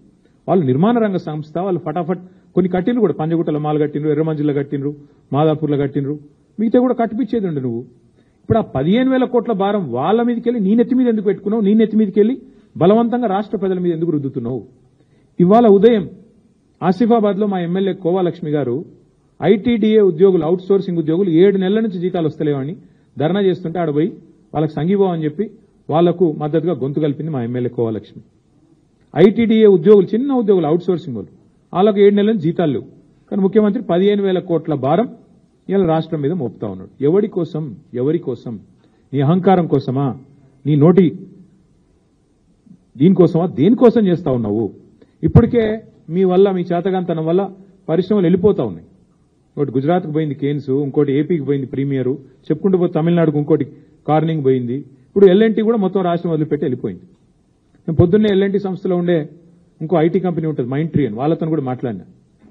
వాళ్ళు నిర్మాణ రంగ సంస్థ, వాళ్ళు ఫటాఫట్ కొన్ని కట్టినరు కూడా, పంజగుట్టలో మాల్ కట్టినరు, ఎర్రమంజిల్లో కట్టినరు, మాదాపూర్లో కట్టినరు, మిగతా కూడా కట్టిపించేది ఉండే నువ్వు. ఇప్పుడు ఆ 15,000 కోట్ల భారం వాళ్ళ మీదకి వెళ్ళి నీ నెత్తి మీద ఎందుకు పెట్టుకున్నావు? నీ నెత్తి మీదకి వెళ్ళి బలవంతంగా రాష్ట్ర ప్రజల మీద ఎందుకు రుద్దుతున్నావు? ఇవాళ ఉదయం ఆసిఫాబాద్ లో మా ఎమ్మెల్యే కోవాలక్ష్మి గారు ఐటీడీఏ ఉద్యోగులు, అవుట్ సోర్సింగ్ ఉద్యోగులు 7 నెలల నుంచి జీతాలు వస్తలేవని ధర్నా చేస్తుంటే ఆడ పోయి వాళ్ళకి సంఘీభావం అని చెప్పి వాళ్లకు మద్దతుగా గొంతు కలిపింది మా ఎమ్మెల్యే కోవాలక్ష్మి. ఐటీడీఏ ఉద్యోగులు, చిన్న ఉద్యోగులు, అవుట్ సోర్సింగ్ వాళ్ళు, వాళ్ళకు 7 నెలల నుంచి జీతాలు లేవు. కానీ ముఖ్యమంత్రి 15,000 కోట్ల భారం ఇలా రాష్ట్రం మీద మోపుతా ఉన్నాడు. ఎవరి కోసం? ఎవరి కోసం? నీ అహంకారం కోసమా? నీ నోటి దీనికోసమా? దేనికోసం చేస్తా ఉన్నావు? ఇప్పటికే మీ వల్ల, మీ చేతగాంతనం వల్ల పరిశ్రమలు వెళ్ళిపోతా ఉన్నాయి. ఒకటి గుజరాత్కు పోయింది కేన్స్, ఇంకోటి ఏపీకి పోయింది ప్రీమియర్, చెప్పుకుంటూ పోతే తమిళనాడుకు ఇంకోటి కార్నింగ్ పోయింది. ఇప్పుడు ఎల్ఎన్టీ కూడా మొత్తం రాష్ట్రం వదిలిపెట్టి వెళ్ళిపోయింది. నేను పొద్దున్నే ఎల్ఎన్టీ సంస్థలో ఉండే ఇంకో ఐటీ కంపెనీ ఉంటుంది మైంట్రీ అని, వాళ్ళతో కూడా మాట్లాడినా.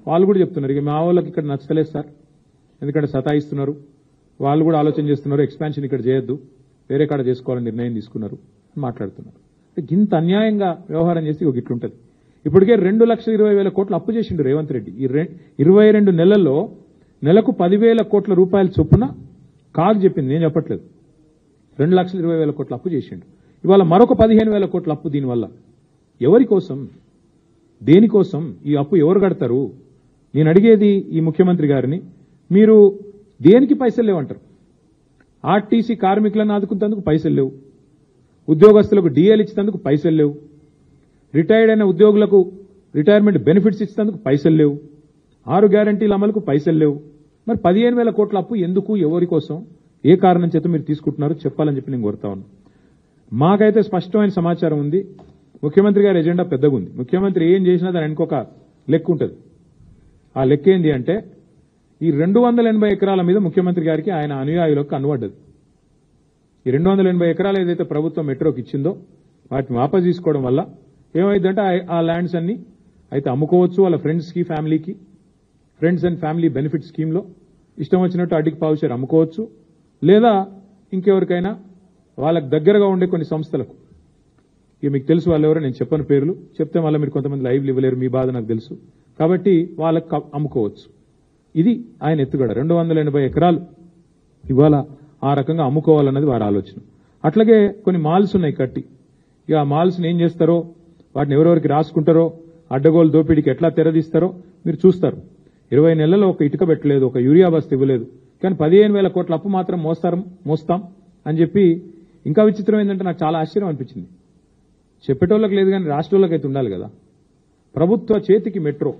వాళ్ళు కూడా చెప్తున్నారు ఇక మా వాళ్ళకి ఇక్కడ నచ్చలేదు సార్, ఎందుకంటే సతాయిస్తున్నారు, వాళ్ళు కూడా ఆలోచన చేస్తున్నారు, ఎక్స్పాన్షన్ ఇక్కడ చేయొద్దు, వేరే కాడ చేసుకోవాలని నిర్ణయం తీసుకున్నారు అని మాట్లాడుతున్నారు. ఇంత అన్యాయంగా వ్యవహారం చేసి ఒక ఇట్లుంటది. ఇప్పటికే 2,20,000 కోట్లు అప్పు చేసిండు రేవంత్ రెడ్డి. ఈ 22 నెలల్లో నెలకు 10,000 కోట్ల రూపాయల చొప్పున కాగ్ చెప్పింది, నేను చెప్పట్లేదు. 2,20,000 కోట్ల అప్పు చేసిండు. ఇవాళ మరొక 15,000 కోట్ల అప్పు. దీనివల్ల ఎవరి కోసం, దేనికోసం ఈ అప్పు ఎవరు కడతారు? నేను అడిగేది ఈ ముఖ్యమంత్రి గారిని, మీరు దేనికి పైసలు లేవంటారు? ఆర్టీసీ కార్మికులను ఆదుకునేందుకు పైసలు లేవు, ఉద్యోగస్తులకు డిఏలు ఇచ్చేందుకు పైసలు లేవు, రిటైర్డ్ అయిన ఉద్యోగులకు రిటైర్మెంట్ బెనిఫిట్స్ ఇచ్చేందుకు పైసలు లేవు, 6 గ్యారంటీల అమలుకు పైసలు లేవు. మరి 15,000 కోట్ల అప్పు ఎందుకు, ఎవరి కోసం, ఏ కారణం చేత మీరు తీసుకుంటున్నారో చెప్పాలని చెప్పి నేను కోరుతా ఉన్నాను. మాకైతే స్పష్టమైన సమాచారం ఉంది. ముఖ్యమంత్రి గారి ఎజెండా పెద్దగా ఉంది. ముఖ్యమంత్రి ఏం చేసినా దాని ఇంకొక లెక్క ఉంటుంది. ఆ లెక్క ఏంది అంటే, ఈ 280 ఎకరాల మీద ముఖ్యమంత్రి గారికి ఆయన అనుయాయులకు అనువడ్డది. ఈ 280 ఎకరాలు ఏదైతే ప్రభుత్వం మెట్రోకి ఇచ్చిందో వాటిని వాపసు తీసుకోవడం వల్ల ఏమైందంటే ఆ ల్యాండ్స్ అన్ని అయితే అమ్ముకోవచ్చు వాళ్ళ ఫ్రెండ్స్కి, ఫ్యామిలీకి, ఫ్రెండ్స్ అండ్ ఫ్యామిలీ బెనిఫిట్ స్కీమ్లో ఇష్టం వచ్చినట్టు అడ్డికి పావుచేరు అమ్ముకోవచ్చు, లేదా ఇంకెవరికైనా వాళ్ళకు దగ్గరగా ఉండే కొన్ని సంస్థలకు, ఇక మీకు తెలుసు వాళ్ళు ఎవరో, నేను చెప్పని పేర్లు చెప్తే మళ్ళీ మీరు కొంతమంది లైవ్లు ఇవ్వలేరు, మీ బాధ నాకు తెలుసు, కాబట్టి వాళ్ళకు అమ్ముకోవచ్చు. ఇది ఆయన ఎత్తుగడ. 280 ఎకరాలు ఇవాళ ఆ రకంగా అమ్ముకోవాలన్నది వారి ఆలోచన. అట్లాగే కొన్ని మాల్స్ ఉన్నాయి కట్టి, ఇక ఆ మాల్స్ని ఏం చేస్తారో, వాటిని ఎవరెవరికి రాసుకుంటారో, అడ్డగోలు దోపిడీకి ఎట్లా తెరదీస్తారో మీరు చూస్తారు. 20 నెలల్లో ఒక ఇటుక పెట్టలేదు, ఒక యూరియా బస్తీ ఇవ్వలేదు, కానీ 15,000 కోట్ల అప్పు మాత్రం మోస్తాం అని చెప్పి. ఇంకా విచిత్రం ఏంటంటే నాకు చాలా ఆశ్చర్యం అనిపించింది. చెప్పేటోళ్ళకి లేదు కానీ రాష్ట్రంలోకి అయితే ఉండాలి కదా. ప్రభుత్వ చేతికి మెట్రో,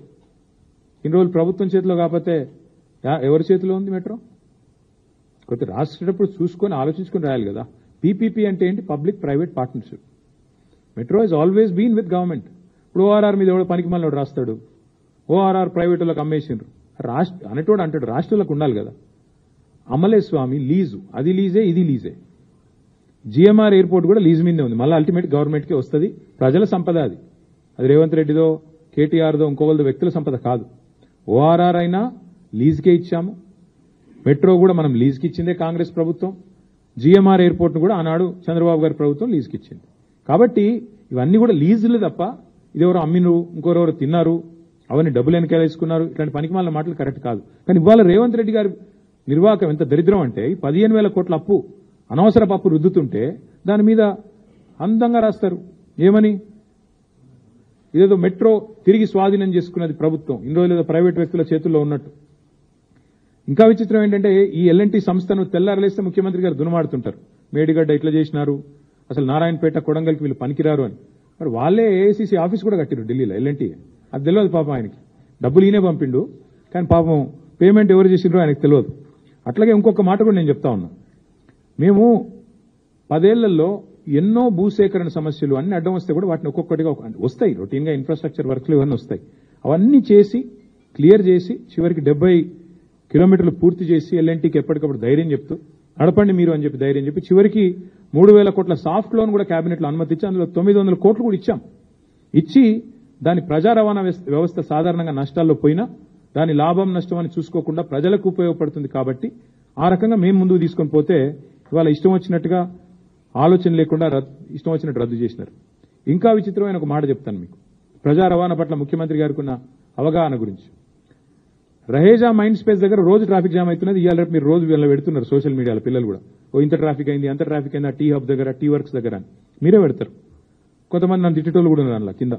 ఇన్ని రోజులు ప్రభుత్వం చేతిలో కాకపోతే ఎవరి చేతిలో ఉంది మెట్రో? కొద్ది రాసేటప్పుడు చూసుకొని ఆలోచించుకొని రాయాలి కదా. పీపీపీ అంటే ఏంటి? Public private partnership. Metro has always been with government. ఇప్పుడు ఓఆర్ఆర్ మీద ఎవడో పనికి మళ్ళీ రాస్తాడు, ఓఆర్ఆర్ ప్రైవేట్ వాళ్ళకి అమ్మేసిండ్రు, అనేటోడు అంటాడు రాష్ట్రాలకు ఉండాలి కదా. అమలే స్వామి లీజు, అది లీజే ఇది లీజే. జిఎంఆర్ ఎయిర్పోర్ట్ కూడా లీజ్ మీదే ఉంది, మళ్ళీ అల్టిమేట్ గవర్నమెంట్కి వస్తుంది. ప్రజల సంపద అది, అది రేవంత్ రెడ్డిదో కేటీఆర్దో ఇంకోవలదో వ్యక్తుల సంపద కాదు. ఓఆర్ఆర్ అయినా లీజ్కే ఇచ్చాము, మెట్రో కూడా మనం లీజ్కి ఇచ్చిందే కాంగ్రెస్ ప్రభుత్వం, జిఎంఆర్ ఎయిర్పోర్ట్ను కూడా ఆనాడు చంద్రబాబు గారి ప్రభుత్వం లీజ్కి ఇచ్చింది. కాబట్టి ఇవన్నీ కూడా లీజులు తప్ప ఇదెవరో అమ్మినరు, ఇంకోరెవరో తిన్నారు, అవన్నీ డబ్బులు వెనకాలేసుకున్నారు, ఇట్లాంటి పనికిమాలిన మాటలు కరెక్ట్ కాదు. కానీ ఇవాళ రేవంత్ రెడ్డి గారి నిర్వాహకం ఎంత దరిద్రం అంటే, 15,000 కోట్ల అప్పు, అనవసరపు అప్పు రుద్దుతుంటే దాని మీద అందంగా రాస్తారు ఏమని, ఇదేదో మెట్రో తిరిగి స్వాధీనం చేసుకున్నది ప్రభుత్వం, ఇన్ని రోజులు ఏదో ప్రైవేట్ వ్యక్తుల చేతుల్లో ఉన్నట్టు. ఇంకా విచిత్రం ఏంటంటే, ఈ ఎల్ఎన్టీ సంస్థను తెల్లారలేస్తే ముఖ్యమంత్రి గారు దునమాడుతుంటారు, మేడిగడ్డ ఇట్లా చేసినారు, అసలు నారాయణపేట కొడంగల్కి వీళ్ళు పనికిరారు అని. మరి వాళ్ళే ఏఐసీసీ ఆఫీస్ కూడా కట్టిరు ఢిల్లీలో ఎల్ఎన్టీ. అది తెలియదు పాపం ఆయనకి, డబ్బులు ఈయనే పంపిండు, కానీ పాపం పేమెంట్ ఎవరు చేసిండ్రో ఆయనకు తెలియదు. అట్లాగే ఇంకొక మాట కూడా నేను చెప్తా ఉన్నా, మేము 10 ఏళ్లలో ఎన్నో భూసేకరణ సమస్యలు అన్ని అడ్డం వస్తే కూడా వాటిని ఒక్కొక్కటిగా వస్తాయి, రొటీన్గా ఇన్ఫ్రాస్ట్రక్చర్ వర్క్లు ఇవన్నీ వస్తాయి, అవన్నీ చేసి క్లియర్ చేసి చివరికి 70 కిలోమీటర్లు పూర్తి చేసి ఎల్ఎన్టీకి ఎప్పటికప్పుడు ధైర్యం చెప్తూ నడపండి మీరు అని చెప్పి ధైర్యం చెప్పి చివరికి 3,000 కోట్ల సాఫ్ట్ లోన్ కూడా కేబినెట్లో అనుమతి ఇచ్చి అందులో 900 కోట్లు కూడా ఇచ్చాం. ఇచ్చి దాని ప్రజా రవాణా వ్యవస్థ సాధారణంగా నష్టాల్లో పోయినా దాని లాభం నష్టం అని చూసుకోకుండా ప్రజలకు ఉపయోగపడుతుంది. కాబట్టి ఆ రకంగా మేము ముందుకు తీసుకొని పోతే ఇవాళ ఇష్టం వచ్చినట్టుగా ఆలోచన లేకుండా ఇష్టం వచ్చినట్టు రద్దు చేసినారు. ఇంకా విచిత్రమైన ఒక మాట చెప్తాను మీకు, ప్రజా రవాణా పట్ల ముఖ్యమంత్రి గారికి ఉన్న అవగాహన గురించి. రహేజా మైండ్ స్పేస్ దగ్గర రోజు ట్రాఫిక్ జామ్ అవుతున్నది. ఇవాళ రేపు మీరు రోజు వీళ్ళ పెడుతున్నారు సోషల్ మీడియాలో, పిల్లలు కూడా ఓ ఇంత ట్రాఫిక్ అయింది అంత ట్రాఫిక్ అయింది, టీ హబ్ దగ్గర టీ వర్క్స్ దగ్గర అని మీరే పెడతారు. కొంతమంది నన్ను తిట్టేటోళ్ళు కూడా ఉన్నారు అందులో కింద,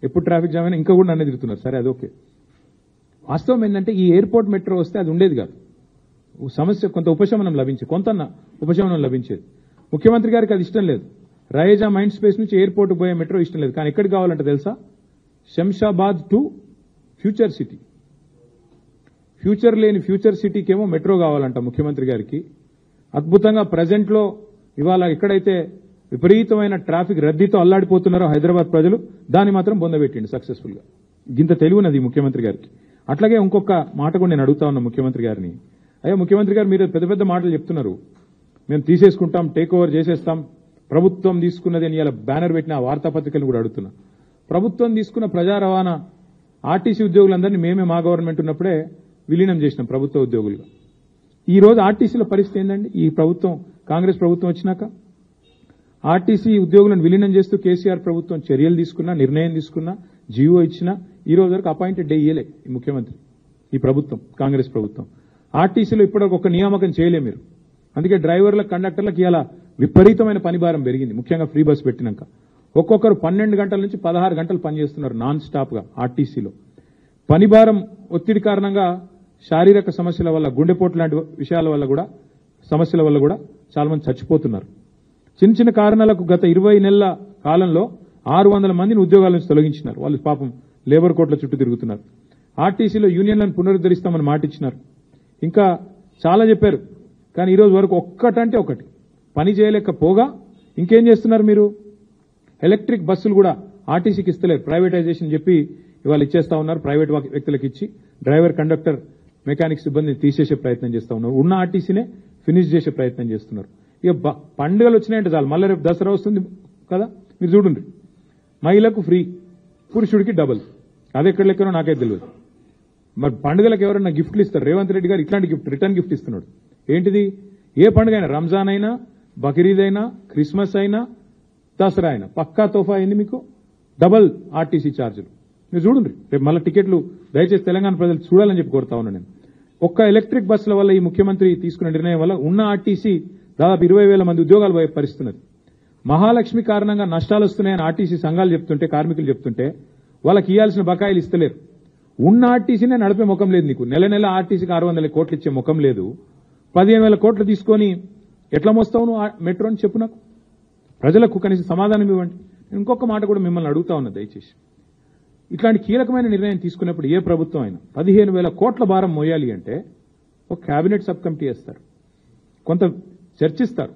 ఎప్పుడు ట్రాఫిక్ జామ్ అయినా ఇంకా కూడా నన్నే తిరుగుతున్నారు. సరే అది ఓకే. వాస్తవం ఏంటంటే ఈ ఎయిర్పోర్ట్ మెట్రో వస్తే అది ఉండేది కాదు, సమస్య కొంత ఉపశమనం లభించేది. ముఖ్యమంత్రి గారికి అది ఇష్టం లేదు. రహేజా మైండ్ స్పేస్ నుంచి ఎయిర్పోర్ట్ పోయే మెట్రో ఇష్టం లేదు. కానీ ఎక్కడికి కావాలంటే తెలుసా? Shamshabad to future city. Future లేని ఫ్యూచర్ సిటీకేమో మెట్రో కావాలంట ముఖ్యమంత్రి గారికి. అద్భుతంగా ప్రజెంట్లో ఇవాళ ఎక్కడైతే విపరీతమైన ట్రాఫిక్ రద్దీతో అల్లాడిపోతున్నారో హైదరాబాద్ ప్రజలు, దాన్ని మాత్రం బొందబెట్టిండు సక్సెస్ఫుల్ గా. గింత తెలివినది ముఖ్యమంత్రి గారికి. అట్లాగే ఇంకొక మాట కూడా నేను అడుగుతా ఉన్నా ముఖ్యమంత్రి గారిని. అయ్యా ముఖ్యమంత్రి గారు, మీరు పెద్ద పెద్ద మాటలు చెప్తున్నారు, మేము తీసేసుకుంటాం, టేక్ ఓవర్ చేసేస్తాం, ప్రభుత్వం తీసుకున్నది అని ఇలా బ్యానర్ పెట్టిన వార్తాపత్రికలను కూడా అడుగుతున్నా. ప్రభుత్వం తీసుకున్న ప్రజా రవాణా ఆర్టీసీ ఉద్యోగులందరినీ మేమే మా గవర్నమెంట్ ఉన్నప్పుడే విలీనం చేసినాం ప్రభుత్వ ఉద్యోగులుగా. ఈ రోజు ఆర్టీసీల పరిస్థితి ఏందండి? ఈ ప్రభుత్వం, కాంగ్రెస్ ప్రభుత్వం వచ్చినాక ఆర్టీసీ ఉద్యోగులను విలీనం చేస్తూ కేసీఆర్ ప్రభుత్వం చర్యలు తీసుకున్నా, నిర్ణయం తీసుకున్నా, జీవో ఇచ్చినా ఈ రోజు వరకు అపాయింటెడ్ డే ఇయ్యలే ఈ ముఖ్యమంత్రి, ఈ ప్రభుత్వం, కాంగ్రెస్ ప్రభుత్వం. ఆర్టీసీలో ఇప్పటివరకు ఒక నియామకం చేయలే మీరు. అందుకే డ్రైవర్లకు, కండక్టర్లకు ఇలా విపరీతమైన పనిభారం పెరిగింది, ముఖ్యంగా ఫ్రీ బస్ పెట్టినాక. ఒక్కొక్కరు 12 గంటల నుంచి 16 గంటలు పనిచేస్తున్నారు నాన్ స్టాప్ గా ఆర్టీసీలో. పనిభారం, ఒత్తిడి కారణంగా శారీరక సమస్యల వల్ల, గుండెపోటు లాంటి విషయాల వల్ల కూడా, సమస్యల వల్ల కూడా చాలా మంది చచ్చిపోతున్నారు. చిన్న చిన్న కారణాలకు గత 20 నెలల కాలంలో 600 మందిని ఉద్యోగాల నుంచి తొలగించినారు. వాళ్ళు పాపం లేబర్ కోర్టుల చుట్టూ తిరుగుతున్నారు. ఆర్టీసీలో యూనియన్లను పునరుద్ధరిస్తామని మాట ఇచ్చినారు, ఇంకా చాలా చెప్పారు. కానీ ఈ రోజు వరకు ఒక్కటంటే ఒకటి పని చేయలేకపోగా ఇంకేం చేస్తున్నారు మీరు? ఎలక్ట్రిక్ బస్సులు కూడా ఆర్టీసీకి ఇస్తలేరు, ప్రైవేటైజేషన్ చెప్పి ఇవాళ ఇచ్చేస్తా ఉన్నారు. ప్రైవేట్ వ్యక్తులకు ఇచ్చి డ్రైవర్, కండక్టర్, మెకానిక్ సిబ్బందిని తీసేసే ప్రయత్నం చేస్తా ఉన్నారు. ఉన్న ఆర్టీసీనే ఫినిష్ చేసే ప్రయత్నం చేస్తున్నారు. ఇక పండుగలు వచ్చినాయంటే చాలు, మళ్ళీ రేపు దసరా వస్తుంది కదా, మీరు చూడండి, మహిళకు ఫ్రీ, పురుషుడికి డబుల్. అది ఎక్కడ లెక్కనో నాకైతే తెలియదు. మరి పండుగలకు ఎవరైనా గిఫ్ట్లు ఇస్తారు? రేవంత్ రెడ్డి గారు ఇట్లాంటి గిఫ్ట్, రిటర్న్ గిఫ్ట్ ఇస్తున్నాడు. ఏంటిది? ఏ పండుగ అయినా, రంజాన్ అయినా, బక్రీద్ అయినా, క్రిస్మస్ అయినా, దసరా అయినా పక్కా తోఫా అయింది మీకు, డబల్ ఆర్టీసీ ఛార్జీలు. మీరు చూడండి, రేపు మళ్ళీ టికెట్లు దయచేసి తెలంగాణ ప్రజలు చూడాలని చెప్పి కోరుతా ఉన్నాను నేను. ఒక్క ఎలక్ట్రిక్ బస్సుల వల్ల ఈ ముఖ్యమంత్రి తీసుకున్న నిర్ణయం వల్ల ఉన్న ఆర్టీసీ దాదాపు 20,000 మంది ఉద్యోగాలు పరిస్తున్నది. మహాలక్ష్మి కారణంగా నష్టాలు వస్తున్నాయని ఆర్టీసీ సంఘాలు చెప్తుంటే, కార్మికులు చెప్తుంటే, వాళ్ళకి ఇవ్వాల్సిన బకాయిలు ఇస్తలేరు. ఉన్న ఆర్టీసీనే నడిపే ముఖం లేదు నీకు. నెల నెల ఆర్టీసీకి 600 కోట్లు ఇచ్చే ముఖం లేదు. 15,000 కోట్లు తీసుకొని ఎట్లా మోస్తావు నువ్వు మెట్రోని? చెప్పు నాకు, ప్రజలకు కనీసం సమాధానం ఇవ్వండి. ఇంకొక మాట కూడా మిమ్మల్ని అడుగుతా ఉన్నా దయచేసి. ఇట్లాంటి కీలకమైన నిర్ణయం తీసుకున్నప్పుడు ఏ ప్రభుత్వం అయినా 15,000 కోట్ల భారం మోయాలి అంటే ఒక కేబినెట్ సబ్ కమిటీ వేస్తారు, కొంత చర్చిస్తారు,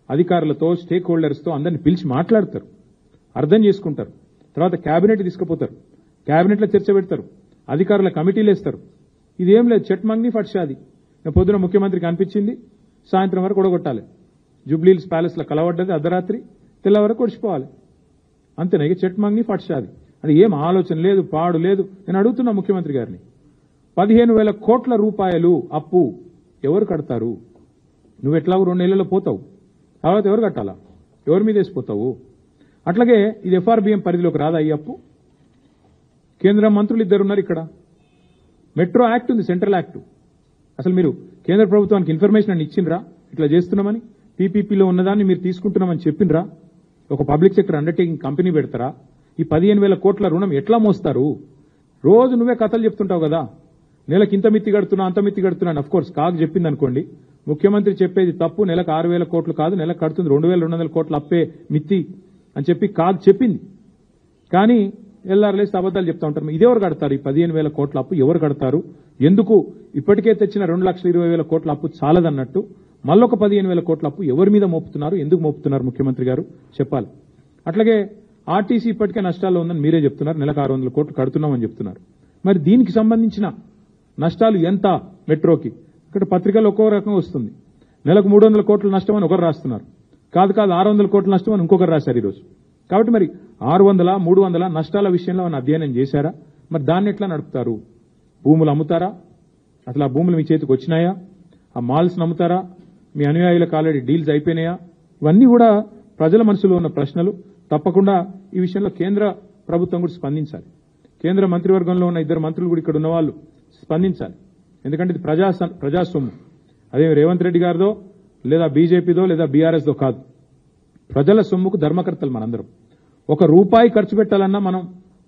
అధికారులతో, స్టేక్ హోల్డర్స్తో అందరిని పిలిచి మాట్లాడతారు, అర్థం చేసుకుంటారు. తర్వాత కేబినెట్ తీసుకుపోతారు, కేబినెట్లో చర్చ పెడతారు, అధికారుల కమిటీలు వేస్తారు. ఇదేం లేదు, చెట్ మంగ్ని ఫట్షాది. పొద్దున ముఖ్యమంత్రికి అనిపించింది, సాయంత్రం వరకు ఒడగొట్టాలి. జూబ్లీహిల్స్ ప్యాలెస్ లో కలవడ్డది అర్ధరాత్రి, తెల్ల వరకు ఒడిచిపోవాలి. అంతేనా? ఇక చెట్ మంగ్ని ఫట్షాది. అది ఏం ఆలోచన లేదు, పాడు లేదు. నేను అడుగుతున్నా ముఖ్యమంత్రి గారిని, 15,000 కోట్ల రూపాయలు అప్పు ఎవరు కడతారు? నువ్వు ఎట్లాగో 2 నెలల్లో పోతావు, తర్వాత ఎవరు కట్టాలా? ఎవరి మీద వేసిపోతావు? అట్లాగే ఇది ఎఫ్ఆర్బిఎం పరిధిలోకి రాదా ఈ అప్పు? కేంద్ర మంత్రులు 2 ఉన్నారు ఇక్కడ. మెట్రో యాక్ట్ ఉంది, సెంట్రల్ యాక్ట్. అసలు మీరు కేంద్ర ప్రభుత్వానికి ఇన్ఫర్మేషన్ అని ఇచ్చిండ్రా? ఇట్లా చేస్తున్నామని, పీపీపీలో ఉన్నదాన్ని మీరు తీసుకుంటున్నామని చెప్పిండ్రా? ఒక పబ్లిక్ సెక్టర్ అండర్టేకింగ్ కంపెనీ పెడతారా? ఈ 15,000 కోట్ల రుణం ఎట్లా మోస్తారు? రోజు నువ్వే కథలు చెప్తుంటావు కదా, నెలకు ఇంత మిత్తి కడుతున్నా, అంత మిత్తి కడుతున్నాను. అఫ్ కోర్స్ కాగ్ చెప్పింది అనుకోండి, ముఖ్యమంత్రి చెప్పేది తప్పు. నెలకు 6,000 కోట్లు కాదు, నెలకు కడుతుంది 2,200 కోట్ల అప్పే మిత్తి అని చెప్పి కాగ్ చెప్పింది. కానీ ఎల్లారులేసి అబద్దాలు చెప్తా ఉంటారు. ఇదెవరు కడతారు? ఈ 15,000 కోట్ల అప్పు ఎవరు కడతారు? ఎందుకు ఇప్పటికే తెచ్చిన 2,20,000 కోట్ల అప్పు చాలదన్నట్టు మళ్ళొక 15,000 కోట్ల అప్పు ఎవరి మీద మోపుతున్నారు? ఎందుకు మోపుతున్నారు? ముఖ్యమంత్రి గారు చెప్పాలి. అట్లాగే ఆర్టీసీ ఇప్పటికే నష్టాల్లో ఉందని మీరే చెప్తున్నారు, నెలకు 600 కోట్లు కడుతున్నామని చెప్తున్నారు. మరి దీనికి సంబంధించిన నష్టాలు ఎంత మెట్రోకి? ఇక్కడ పత్రికలు ఒక్కో రకంగా వస్తుంది. నెలకు 300 కోట్ల నష్టం అని ఒకరు రాస్తున్నారు, కాదు 600 కోట్ల నష్టం అని ఇంకొకరు రాశారు ఈరోజు. కాబట్టి మరి 600, 300 నష్టాల విషయంలో ఏమైనా అధ్యయనం చేశారా? మరి దాన్ని ఎట్లా నడుపుతారు? భూములు అమ్ముతారా? అసలు ఆ భూములు మీ చేతికి వచ్చినాయా? ఆ మాల్స్ నమ్ముతారా? మీ అనుయాయులకు ఆల్రెడీ డీల్స్ అయిపోయినాయా? ఇవన్నీ కూడా ప్రజల మనసులో ఉన్న ప్రశ్నలు. తప్పకుండా ఈ విషయంలో కేంద్ర ప్రభుత్వం కూడా స్పందించాలి. కేంద్ర మంత్రివర్గంలో ఉన్న 2 మంత్రులు కూడా ఇక్కడ ఉన్న వాళ్ళు స్పందించాలి. ఎందుకంటే ఇది ప్రజా సొమ్ము. అదే రేవంత్ రెడ్డి గారిదో, లేదా బీజేపీదో, లేదా బీఆర్ఎస్దో కాదు. ప్రజల సొమ్ముకు ధర్మకర్తలు మనందరం. 1 రూపాయి ఖర్చు పెట్టాలన్నా మనం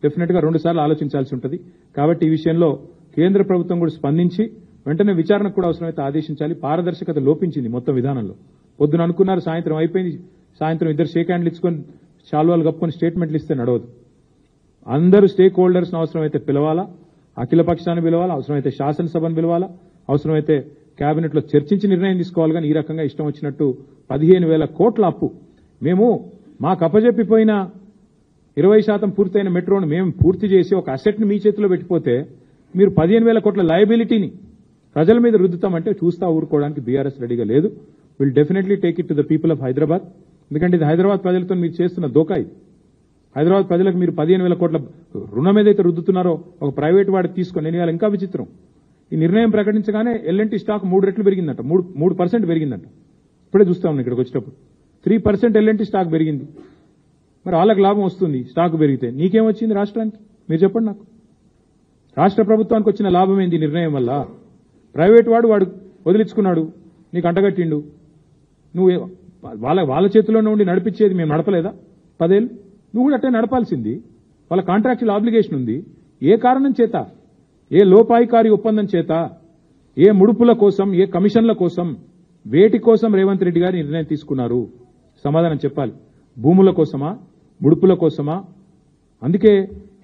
డెఫినెట్ గా 2 సార్లు ఆలోచించాల్సి ఉంటుంది. కాబట్టి ఈ విషయంలో కేంద్ర ప్రభుత్వం కూడా స్పందించి వెంటనే విచారణకు కూడా అవసరమైతే ఆదేశించాలి. పారదర్శకత లోపించింది మొత్తం విధానంలో. పొద్దున అనుకున్నారు, సాయంత్రం అయిపోయింది. సాయంత్రం 2 షేక్ హ్యాండ్లు ఇచ్చుకొని శాల్వాలు కప్పుకొని స్టేట్మెంట్లు ఇస్తే నడవదు. అందరూ స్టేక్ హోల్డర్స్ అవసరమైతే పిలవాలా, అఖిల పక్షాన్ని పిలవాలా, అవసరమైతే శాసనసభను పిలవాలా, అవసరమైతే కేబినెట్ లో చర్చించి నిర్ణయం తీసుకోవాలి. కానీ ఈ రకంగా ఇష్టం వచ్చినట్టు 15,000 కోట్ల అప్పు మేము మాకు అప్పజెప్పిపోయిన 20% పూర్తయిన మెట్రోను మేము పూర్తి చేసి ఒక అసెట్ ని మీ చేతిలో పెట్టిపోతే మీరు 15,000 కోట్ల లయబిలిటీని ప్రజల మీద రుద్దుతామంటే చూస్తా ఊరుకోవడానికి బీఆర్ఎస్ రెడీగా లేదు. Will definitely take it to the people of Hyderabad. ఎందుకంటే ఇది హైదరాబాద్ ప్రజలతో మీరు చేస్తున్న దోకా ఇది. హైదరాబాద్ ప్రజలకు మీరు 15,000 కోట్ల రుణం ఏదైతే రుద్దుతున్నారో ఒక ప్రైవేట్ వాడికి తీసుకొని నేను ఇవాళ ఇంకా విచిత్రం. ఈ నిర్ణయం ప్రకటించగానే ఎల్ఎన్టీ స్టాక్ 3 రెట్లు పెరిగిందంట, 3% పెరిగిందంట. ఇప్పుడే చూస్తా ఉన్నాం ఇక్కడికి వచ్చేటప్పుడు 3% ఎల్ఎన్టీ స్టాక్ పెరిగింది. మరి వాళ్ళకి లాభం వస్తుంది స్టాక్ పెరిగితే, నీకేమొచ్చింది రాష్ట్రానికి మీరు చెప్పండి నాకు. రాష్ట్ర ప్రభుత్వానికి వచ్చిన లాభం ఏంది నిర్ణయం వల్ల? ప్రైవేట్ వాడు వదిలించుకున్నాడు, నీకు అంటగట్టిండు, నువ్వు వాళ్ళ చేతిలోనే ఉండి నడిపించేది మేము నడపలేదా 10 ఏళ్ళు? నువ్వు కూడా అట్టే నడపాల్సింది. వాళ్ళ కాంట్రాక్చువల్ ఆబ్లిగేషన్ ఉంది. ఏ కారణం చేత, ఏ లోపాయికారి ఒప్పందం చేత, ఏ ముడుపుల కోసం, ఏ కమిషన్ల కోసం, వేటి కోసం రేవంత్ రెడ్డి గారు నిర్ణయం తీసుకున్నారు? సమాధానం చెప్పాలి. భూముల కోసమా, ముడుపుల కోసమా? అందుకే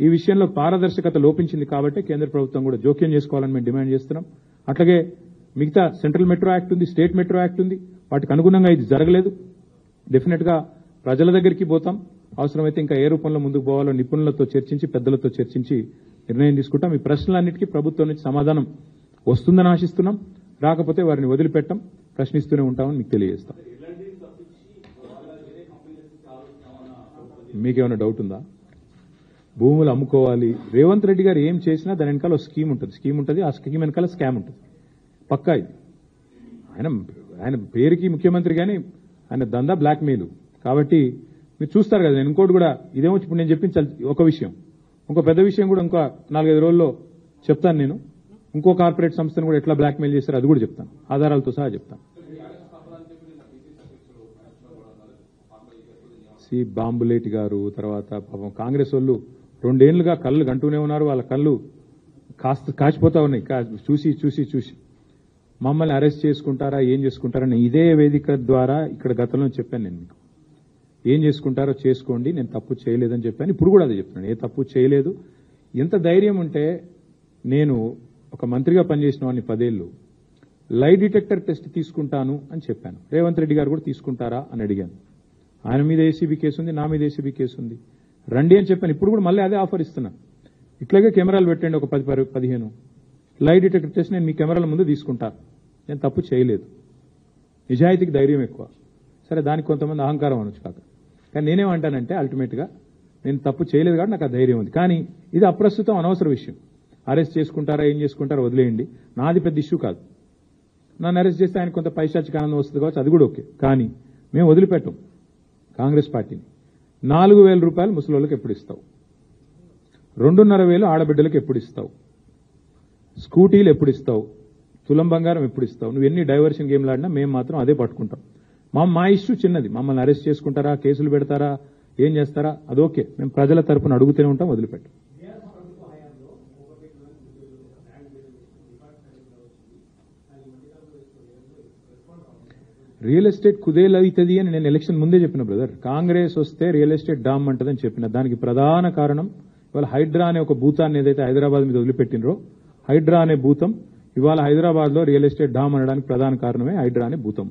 ఈ విషయంలో పారదర్శకత లోపించింది కాబట్టి కేంద్ర ప్రభుత్వం కూడా జోక్యం చేసుకోవాలని మేము డిమాండ్ చేస్తున్నాం. అట్లాగే మిగతా సెంట్రల్ మెట్రో యాక్ట్ ఉంది, స్టేట్ మెట్రో యాక్ట్ ఉంది, వాటికి అనుగుణంగా ఇది జరగలేదు. డెఫినెట్ గా ప్రజల దగ్గరికి పోతాం. అవసరమైతే ఇంకా ఏ రూపంలో ముందుకు పోవాలో నిపుణులతో చర్చించి, పెద్దలతో చర్చించి నిర్ణయం తీసుకుంటాం. ఈ ప్రశ్నలన్నిటికీ ప్రభుత్వం నుంచి సమాధానం వస్తుందని ఆశిస్తున్నాం. రాకపోతే వారిని వదిలిపెట్టం, ప్రశ్నిస్తూనే ఉంటామని మీకు తెలియజేస్తాం. మీకేమైనా డౌట్ ఉందా? భూములు అమ్ముకోవాలి, రేవంత్ రెడ్డి గారు ఏం చేసినా దాని వెనకాల ఒక స్కీమ్ ఉంటుంది. ఆ స్కీమ్ వెనకాల స్కామ్ ఉంటుంది పక్కా. ఇది ఆయన పేరుకి ముఖ్యమంత్రి కానీ ఆయన దందా బ్లాక్ మెయిల్ కాబట్టి మీరు చూస్తారు కదా. నేను ఇంకోటి కూడా ఇదేమో ఇప్పుడు నేను చెప్పించాలి ఒక విషయం, ఇంకో పెద్ద విషయం కూడా ఇంకో 4-5 రోజుల్లో చెప్తాను. నేను ఇంకో కార్పొరేట్ సంస్థను కూడా ఎట్లా బ్లాక్ మెయిల్ చేస్తారో అది కూడా చెప్తాను, ఆధారాలతో సహా చెప్తాను. బాంబులేటి గారు తర్వాత పాపం కాంగ్రెస్ వాళ్ళు 2 ఏళ్లుగా కళ్ళు గంటూనే ఉన్నారు. వాళ్ళ కళ్ళు కాచిపోతా ఉన్నాయి చూసి మమ్మల్ని అరెస్ట్ చేసుకుంటారా, ఏం చేసుకుంటారని ఇదే వేదిక ద్వారా ఇక్కడ గతంలో చెప్పాను. నేను మీకు ఏం చేసుకుంటారో చేసుకోండి, నేను తప్పు చేయలేదని చెప్పాను. ఇప్పుడు కూడా అదే చెప్తున్నాను, ఏ తప్పు చేయలేదు. ఎంత ధైర్యం ఉంటే నేను ఒక మంత్రిగా పనిచేసిన వాడిని 10 ఏళ్లు లై డిటెక్టర్ టెస్ట్ తీసుకుంటాను అని చెప్పాను. రేవంత్ రెడ్డి గారు కూడా తీసుకుంటారా అని అడిగాను. ఆయన మీద ఏసీబీ కేసు ఉంది, నా మీద ఏసీబీ కేసు ఉంది, రండి అని చెప్పాను. ఇప్పుడు కూడా మళ్ళీ అదే ఆఫర్ ఇస్తున్నాను. ఇట్లాగే కెమెరాలు పెట్టండి, ఒక 10-15 లై డిటెక్టర్ టెస్ట్ నేను మీ కెమెరాల ముందు తీసుకుంటాను. నేను తప్పు చేయలేదు. నిజాయితీకి ధైర్యం ఎక్కువ. సరే దానికి కొంతమంది అహంకారం అనొచ్చు కాక, కానీ నేనేమంటానంటే అల్టిమేట్గా నేను తప్పు చేయలేదు కాబట్టి నాకు ఆ ధైర్యం ఉంది. కానీ ఇది అప్రస్తుతం, అనవసర విషయం. అరెస్ట్ చేసుకుంటారా, ఏం చేసుకుంటారో వదిలేయండి, నాది పెద్ద ఇష్యూ కాదు. నన్ను అరెస్ట్ చేస్తే ఆయన కొంత పైశాచిక ఆనందం వస్తుంది కావచ్చు, అది కూడా ఓకే. కానీ మేము వదిలిపెట్టాం కాంగ్రెస్ పార్టీని. 4,000 రూపాయలు ముసలోళ్ళకి ఎప్పుడు ఇస్తావు? 2,500 ఆడబిడ్డలకు ఎప్పుడు ఇస్తావు? స్కూటీలు ఎప్పుడు ఇస్తావు? తులం బంగారం ఎప్పుడు ఇస్తావు? నువ్వు ఎన్ని డైవర్షన్ గేమ్లు ఆడినా మేము మాత్రం అదే పట్టుకుంటాం. మా ఇష్యూ చిన్నది. మమ్మల్ని అరెస్ట్ చేసుకుంటారా, కేసులు పెడతారా, ఏం చేస్తారా, అదోకే. మేము ప్రజల తరపున అడుగుతూనే ఉంటాం, వదిలిపెట్టాం. రియల్ ఎస్టేట్ కుదేలవుతుంది అని నేను ఎలక్షన్ ముందే చెప్పిన బ్రదర్. కాంగ్రెస్ వస్తే రియల్ ఎస్టేట్ డామ్ అంటదని చెప్పిన. దానికి ప్రధాన కారణం ఇవాళ హైడ్రా అనే ఒక భూతాన్ని ఏదైతే హైదరాబాద్ మీద వదిలిపెట్టినరో, హైడ్రా అనే భూతం ఇవాళ హైదరాబాద్ లో రియల్ ఎస్టేట్ డామ్ అనడానికి ప్రధాన కారణమే హైడ్రా అనే భూతం.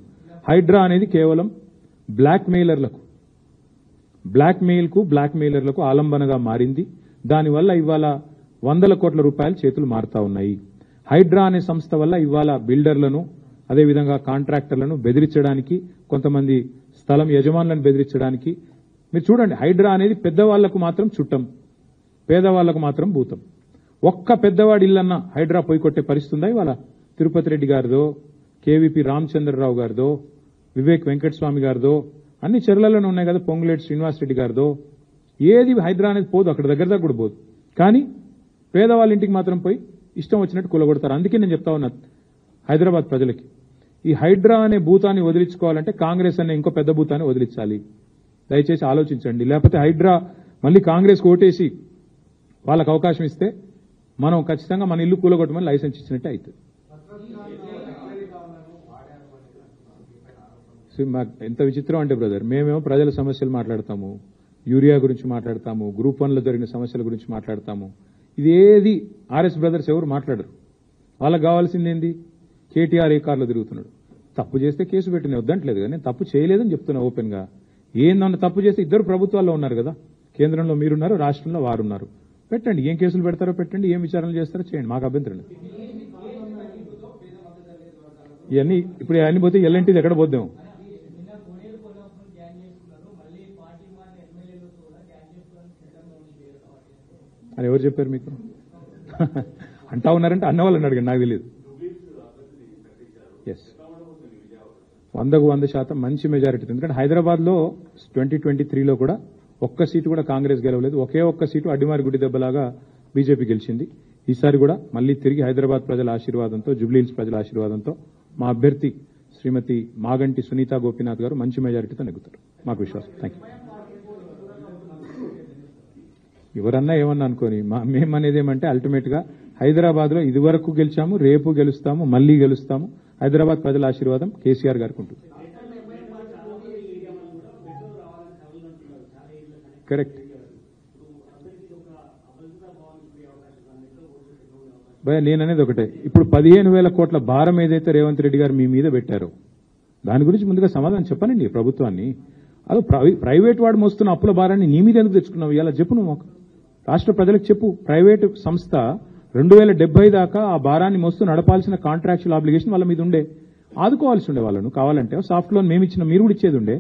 హైడ్రా అనేది కేవలం బ్లాక్ మెయిలర్లకు ఆలంబనగా మారింది. దానివల్ల ఇవాళ 100 కోట్ల రూపాయలు చేతులు మారుతా ఉన్నాయి. హైడ్రా అనే సంస్థ వల్ల ఇవాళ బిల్డర్లను, అదేవిధంగా కాంట్రాక్టర్లను బెదిరించడానికి, కొంతమంది స్థలం యజమానులను బెదిరించడానికి. మీరు చూడండి, హైడ్రా అనేది పెద్దవాళ్లకు మాత్రం చుట్టం, పేదవాళ్లకు మాత్రం భూతం. ఒక్క పెద్దవాడి ఇల్లన్నా హైడ్రా పోయి కొట్టే పరిస్థితి ఉందా ఇవాళ? తిరుపతి రెడ్డి గారిదో, కేవీపీ రామచంద్రరావు గారిదో, వివేక్ వెంకటస్వామి గారిదో, అన్ని చెర్లలోనే ఉన్నాయి కదా, పొంగులేటి శ్రీనివాసరెడ్డి గారిదో. ఏది హైడ్రా అనేది పోదు, అక్కడ దగ్గర కూడా పోదు. కానీ పేదవాళ్ళ ఇంటికి మాత్రం పోయి ఇష్టం వచ్చినట్టు కూలగొడతారు. అందుకే నేను చెప్తా ఉన్నా హైదరాబాద్ ప్రజలకి, ఈ హైడ్రా అనే భూతాన్ని వదిలించుకోవాలంటే కాంగ్రెస్ అనే ఇంకో పెద్ద భూతాన్ని వదిలించాలి. దయచేసి ఆలోచించండి. లేకపోతే హైడ్రా మళ్ళీ కాంగ్రెస్ ఓటేసి వాళ్ళకు అవకాశం ఇస్తే మనం ఖచ్చితంగా మన ఇల్లు కూలగొట్టమని లైసెన్స్ ఇచ్చినట్టే అవుతుంది. ఎంత విచిత్రం అంటే బ్రదర్, మేమేమో ప్రజల సమస్యలు మాట్లాడతాము, యూరియా గురించి మాట్లాడతాము, గ్రూప్ 1లో జరిగిన సమస్యల గురించి మాట్లాడతాము. ఇదేది ఆర్ఎస్ బ్రదర్స్ ఎవరు మాట్లాడరు. వాళ్ళకి కావాల్సింది ఏంది? కేటీఆర్ ఏ కార్లో తిరుగుతున్నాడు, తప్పు చేస్తే కేసు పెట్టిన వద్దంటలేదు కదా, నేను తప్పు చేయలేదని చెప్తున్నా ఓపెన్ గా. ఏందన్న తప్పు చేస్తే ఇద్దరు ప్రభుత్వాల్లో ఉన్నారు కదా, కేంద్రంలో మీరున్నారు, రాష్ట్రంలో వారున్నారు. పెట్టండి, ఏం కేసులు పెడతారో పెట్టండి, ఏం విచారణలు చేస్తారో చేయండి, మాకు అభ్యంతరం లేదు. ఇవన్నీ ఇప్పుడు అన్ని పోతే ఎల్ఎన్టీది ఎక్కడ పోద్దాం? అని ఎవరు చెప్పారు మీకు? అంటా ఉన్నారంటే అన్న వాళ్ళని అడగండి, నాకు తెలియదు. ఎస్, 100% మంచి మెజారిటీ. ఎందుకంటే హైదరాబాద్ లో 2023లో కూడా ఒక్క సీటు కూడా కాంగ్రెస్ గెలవలేదు. ఒకే ఒక్క సీటు అడ్డిమారి గుడి దెబ్బలాగా బీజేపీ గెలిచింది. ఈసారి కూడా మళ్లీ తిరిగి హైదరాబాద్ ప్రజల ఆశీర్వాదంతో, జుబ్లీహిల్స్ ప్రజల ఆశీర్వాదంతో మా అభ్యర్థి శ్రీమతి మాగంటి సునీత గోపీనాథ్ గారు మంచి మెజారిటీతో నెగ్గుతారు, మాకు విశ్వాసం. Thank you. ఎవరన్నా ఏమన్నా అనుకోని, మేమనేది ఏమంటే అల్టిమేట్ గా హైదరాబాద్ లో ఇదివరకు గెలిచాము, రేపు గెలుస్తాము, మళ్లీ గెలుస్తాము. హైదరాబాద్ ప్రజల ఆశీర్వాదం కేసీఆర్ గారికి ఉంటుంది. కరెక్ట్ భయ, నేననేది ఒకటే. ఇప్పుడు 15,000 కోట్ల భారం ఏదైతే రేవంత్ రెడ్డి గారు మీ మీద పెట్టారో దాని గురించి ముందుగా సమాధానం చెప్పనండి ప్రభుత్వాన్ని. అది ప్రైవేట్ వాడు మోస్తున్న అప్పుల భారాన్ని నీ మీద ఎందుకు తెచ్చుకున్నావు? ఇలా చెప్పు, నువ్వు రాష్ట్ర ప్రజలకు చెప్పు. ప్రైవేటు సంస్థ 2070 దాకా ఆ భారాన్ని మోస్తూ నడపాల్సిన కాంట్రాక్చువల్ ఆబ్లిగేషన్ వాళ్ళ మీద ఉండే, ఆదుకోవాల్సి ఉండే వాళ్ళను. కావాలంటే సాఫ్ట్ లోన్ మేము ఇచ్చిన, మీరు కూడా ఇచ్చేది ఉండే.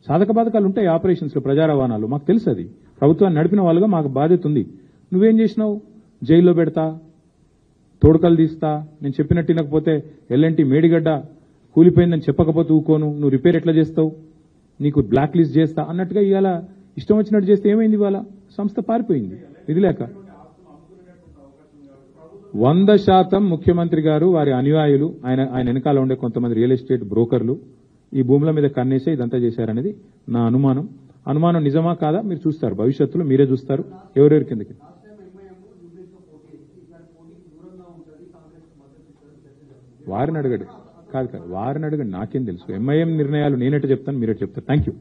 సాధక బాధకాలు ఉంటాయి ఆపరేషన్స్ లో, ప్రజా రవాణాలు, మాకు తెలుసు. అది ప్రభుత్వాన్ని నడిపిన వాళ్ళుగా మాకు బాధ్యత ఉంది. నువ్వేం చేసినావు? జైల్లో పెడతా, తోడుకలు తీస్తా, నేను చెప్పినట్టు వినకపోతే ఎల్ఎన్టీ మేడిగడ్డ కూలిపోయిందని చెప్పకపోతే ఊకోను, నువ్వు రిపేర్ ఎట్లా చేస్తావు, నీకు బ్లాక్ లిస్ట్ చేస్తా అన్నట్టుగా ఇవాళ ఇష్టం వచ్చినట్టు చేస్తే ఏమైంది? ఇవాళ సంస్థ పారిపోయింది ఇది లేక. 100% ముఖ్యమంత్రి గారు, వారి అనుయాయులు, ఆయన వెనకాల ఉండే కొంతమంది రియల్ ఎస్టేట్ బ్రోకర్లు ఈ భూముల మీద కన్నేసే ఇదంతా చేశారనేది నా అనుమానం. అనుమానం నిజమా కాదా మీరు చూస్తారు, భవిష్యత్తులో మీరే చూస్తారు ఎవరెవరి కిందకి. వారిని అడగండి, కాదు వారిని అడగండి, నాకేం తెలుసు. ఎంఐఎం నిర్ణయాలు నేనెట చెప్తాను, మీరెట చెప్తారు. Thank you.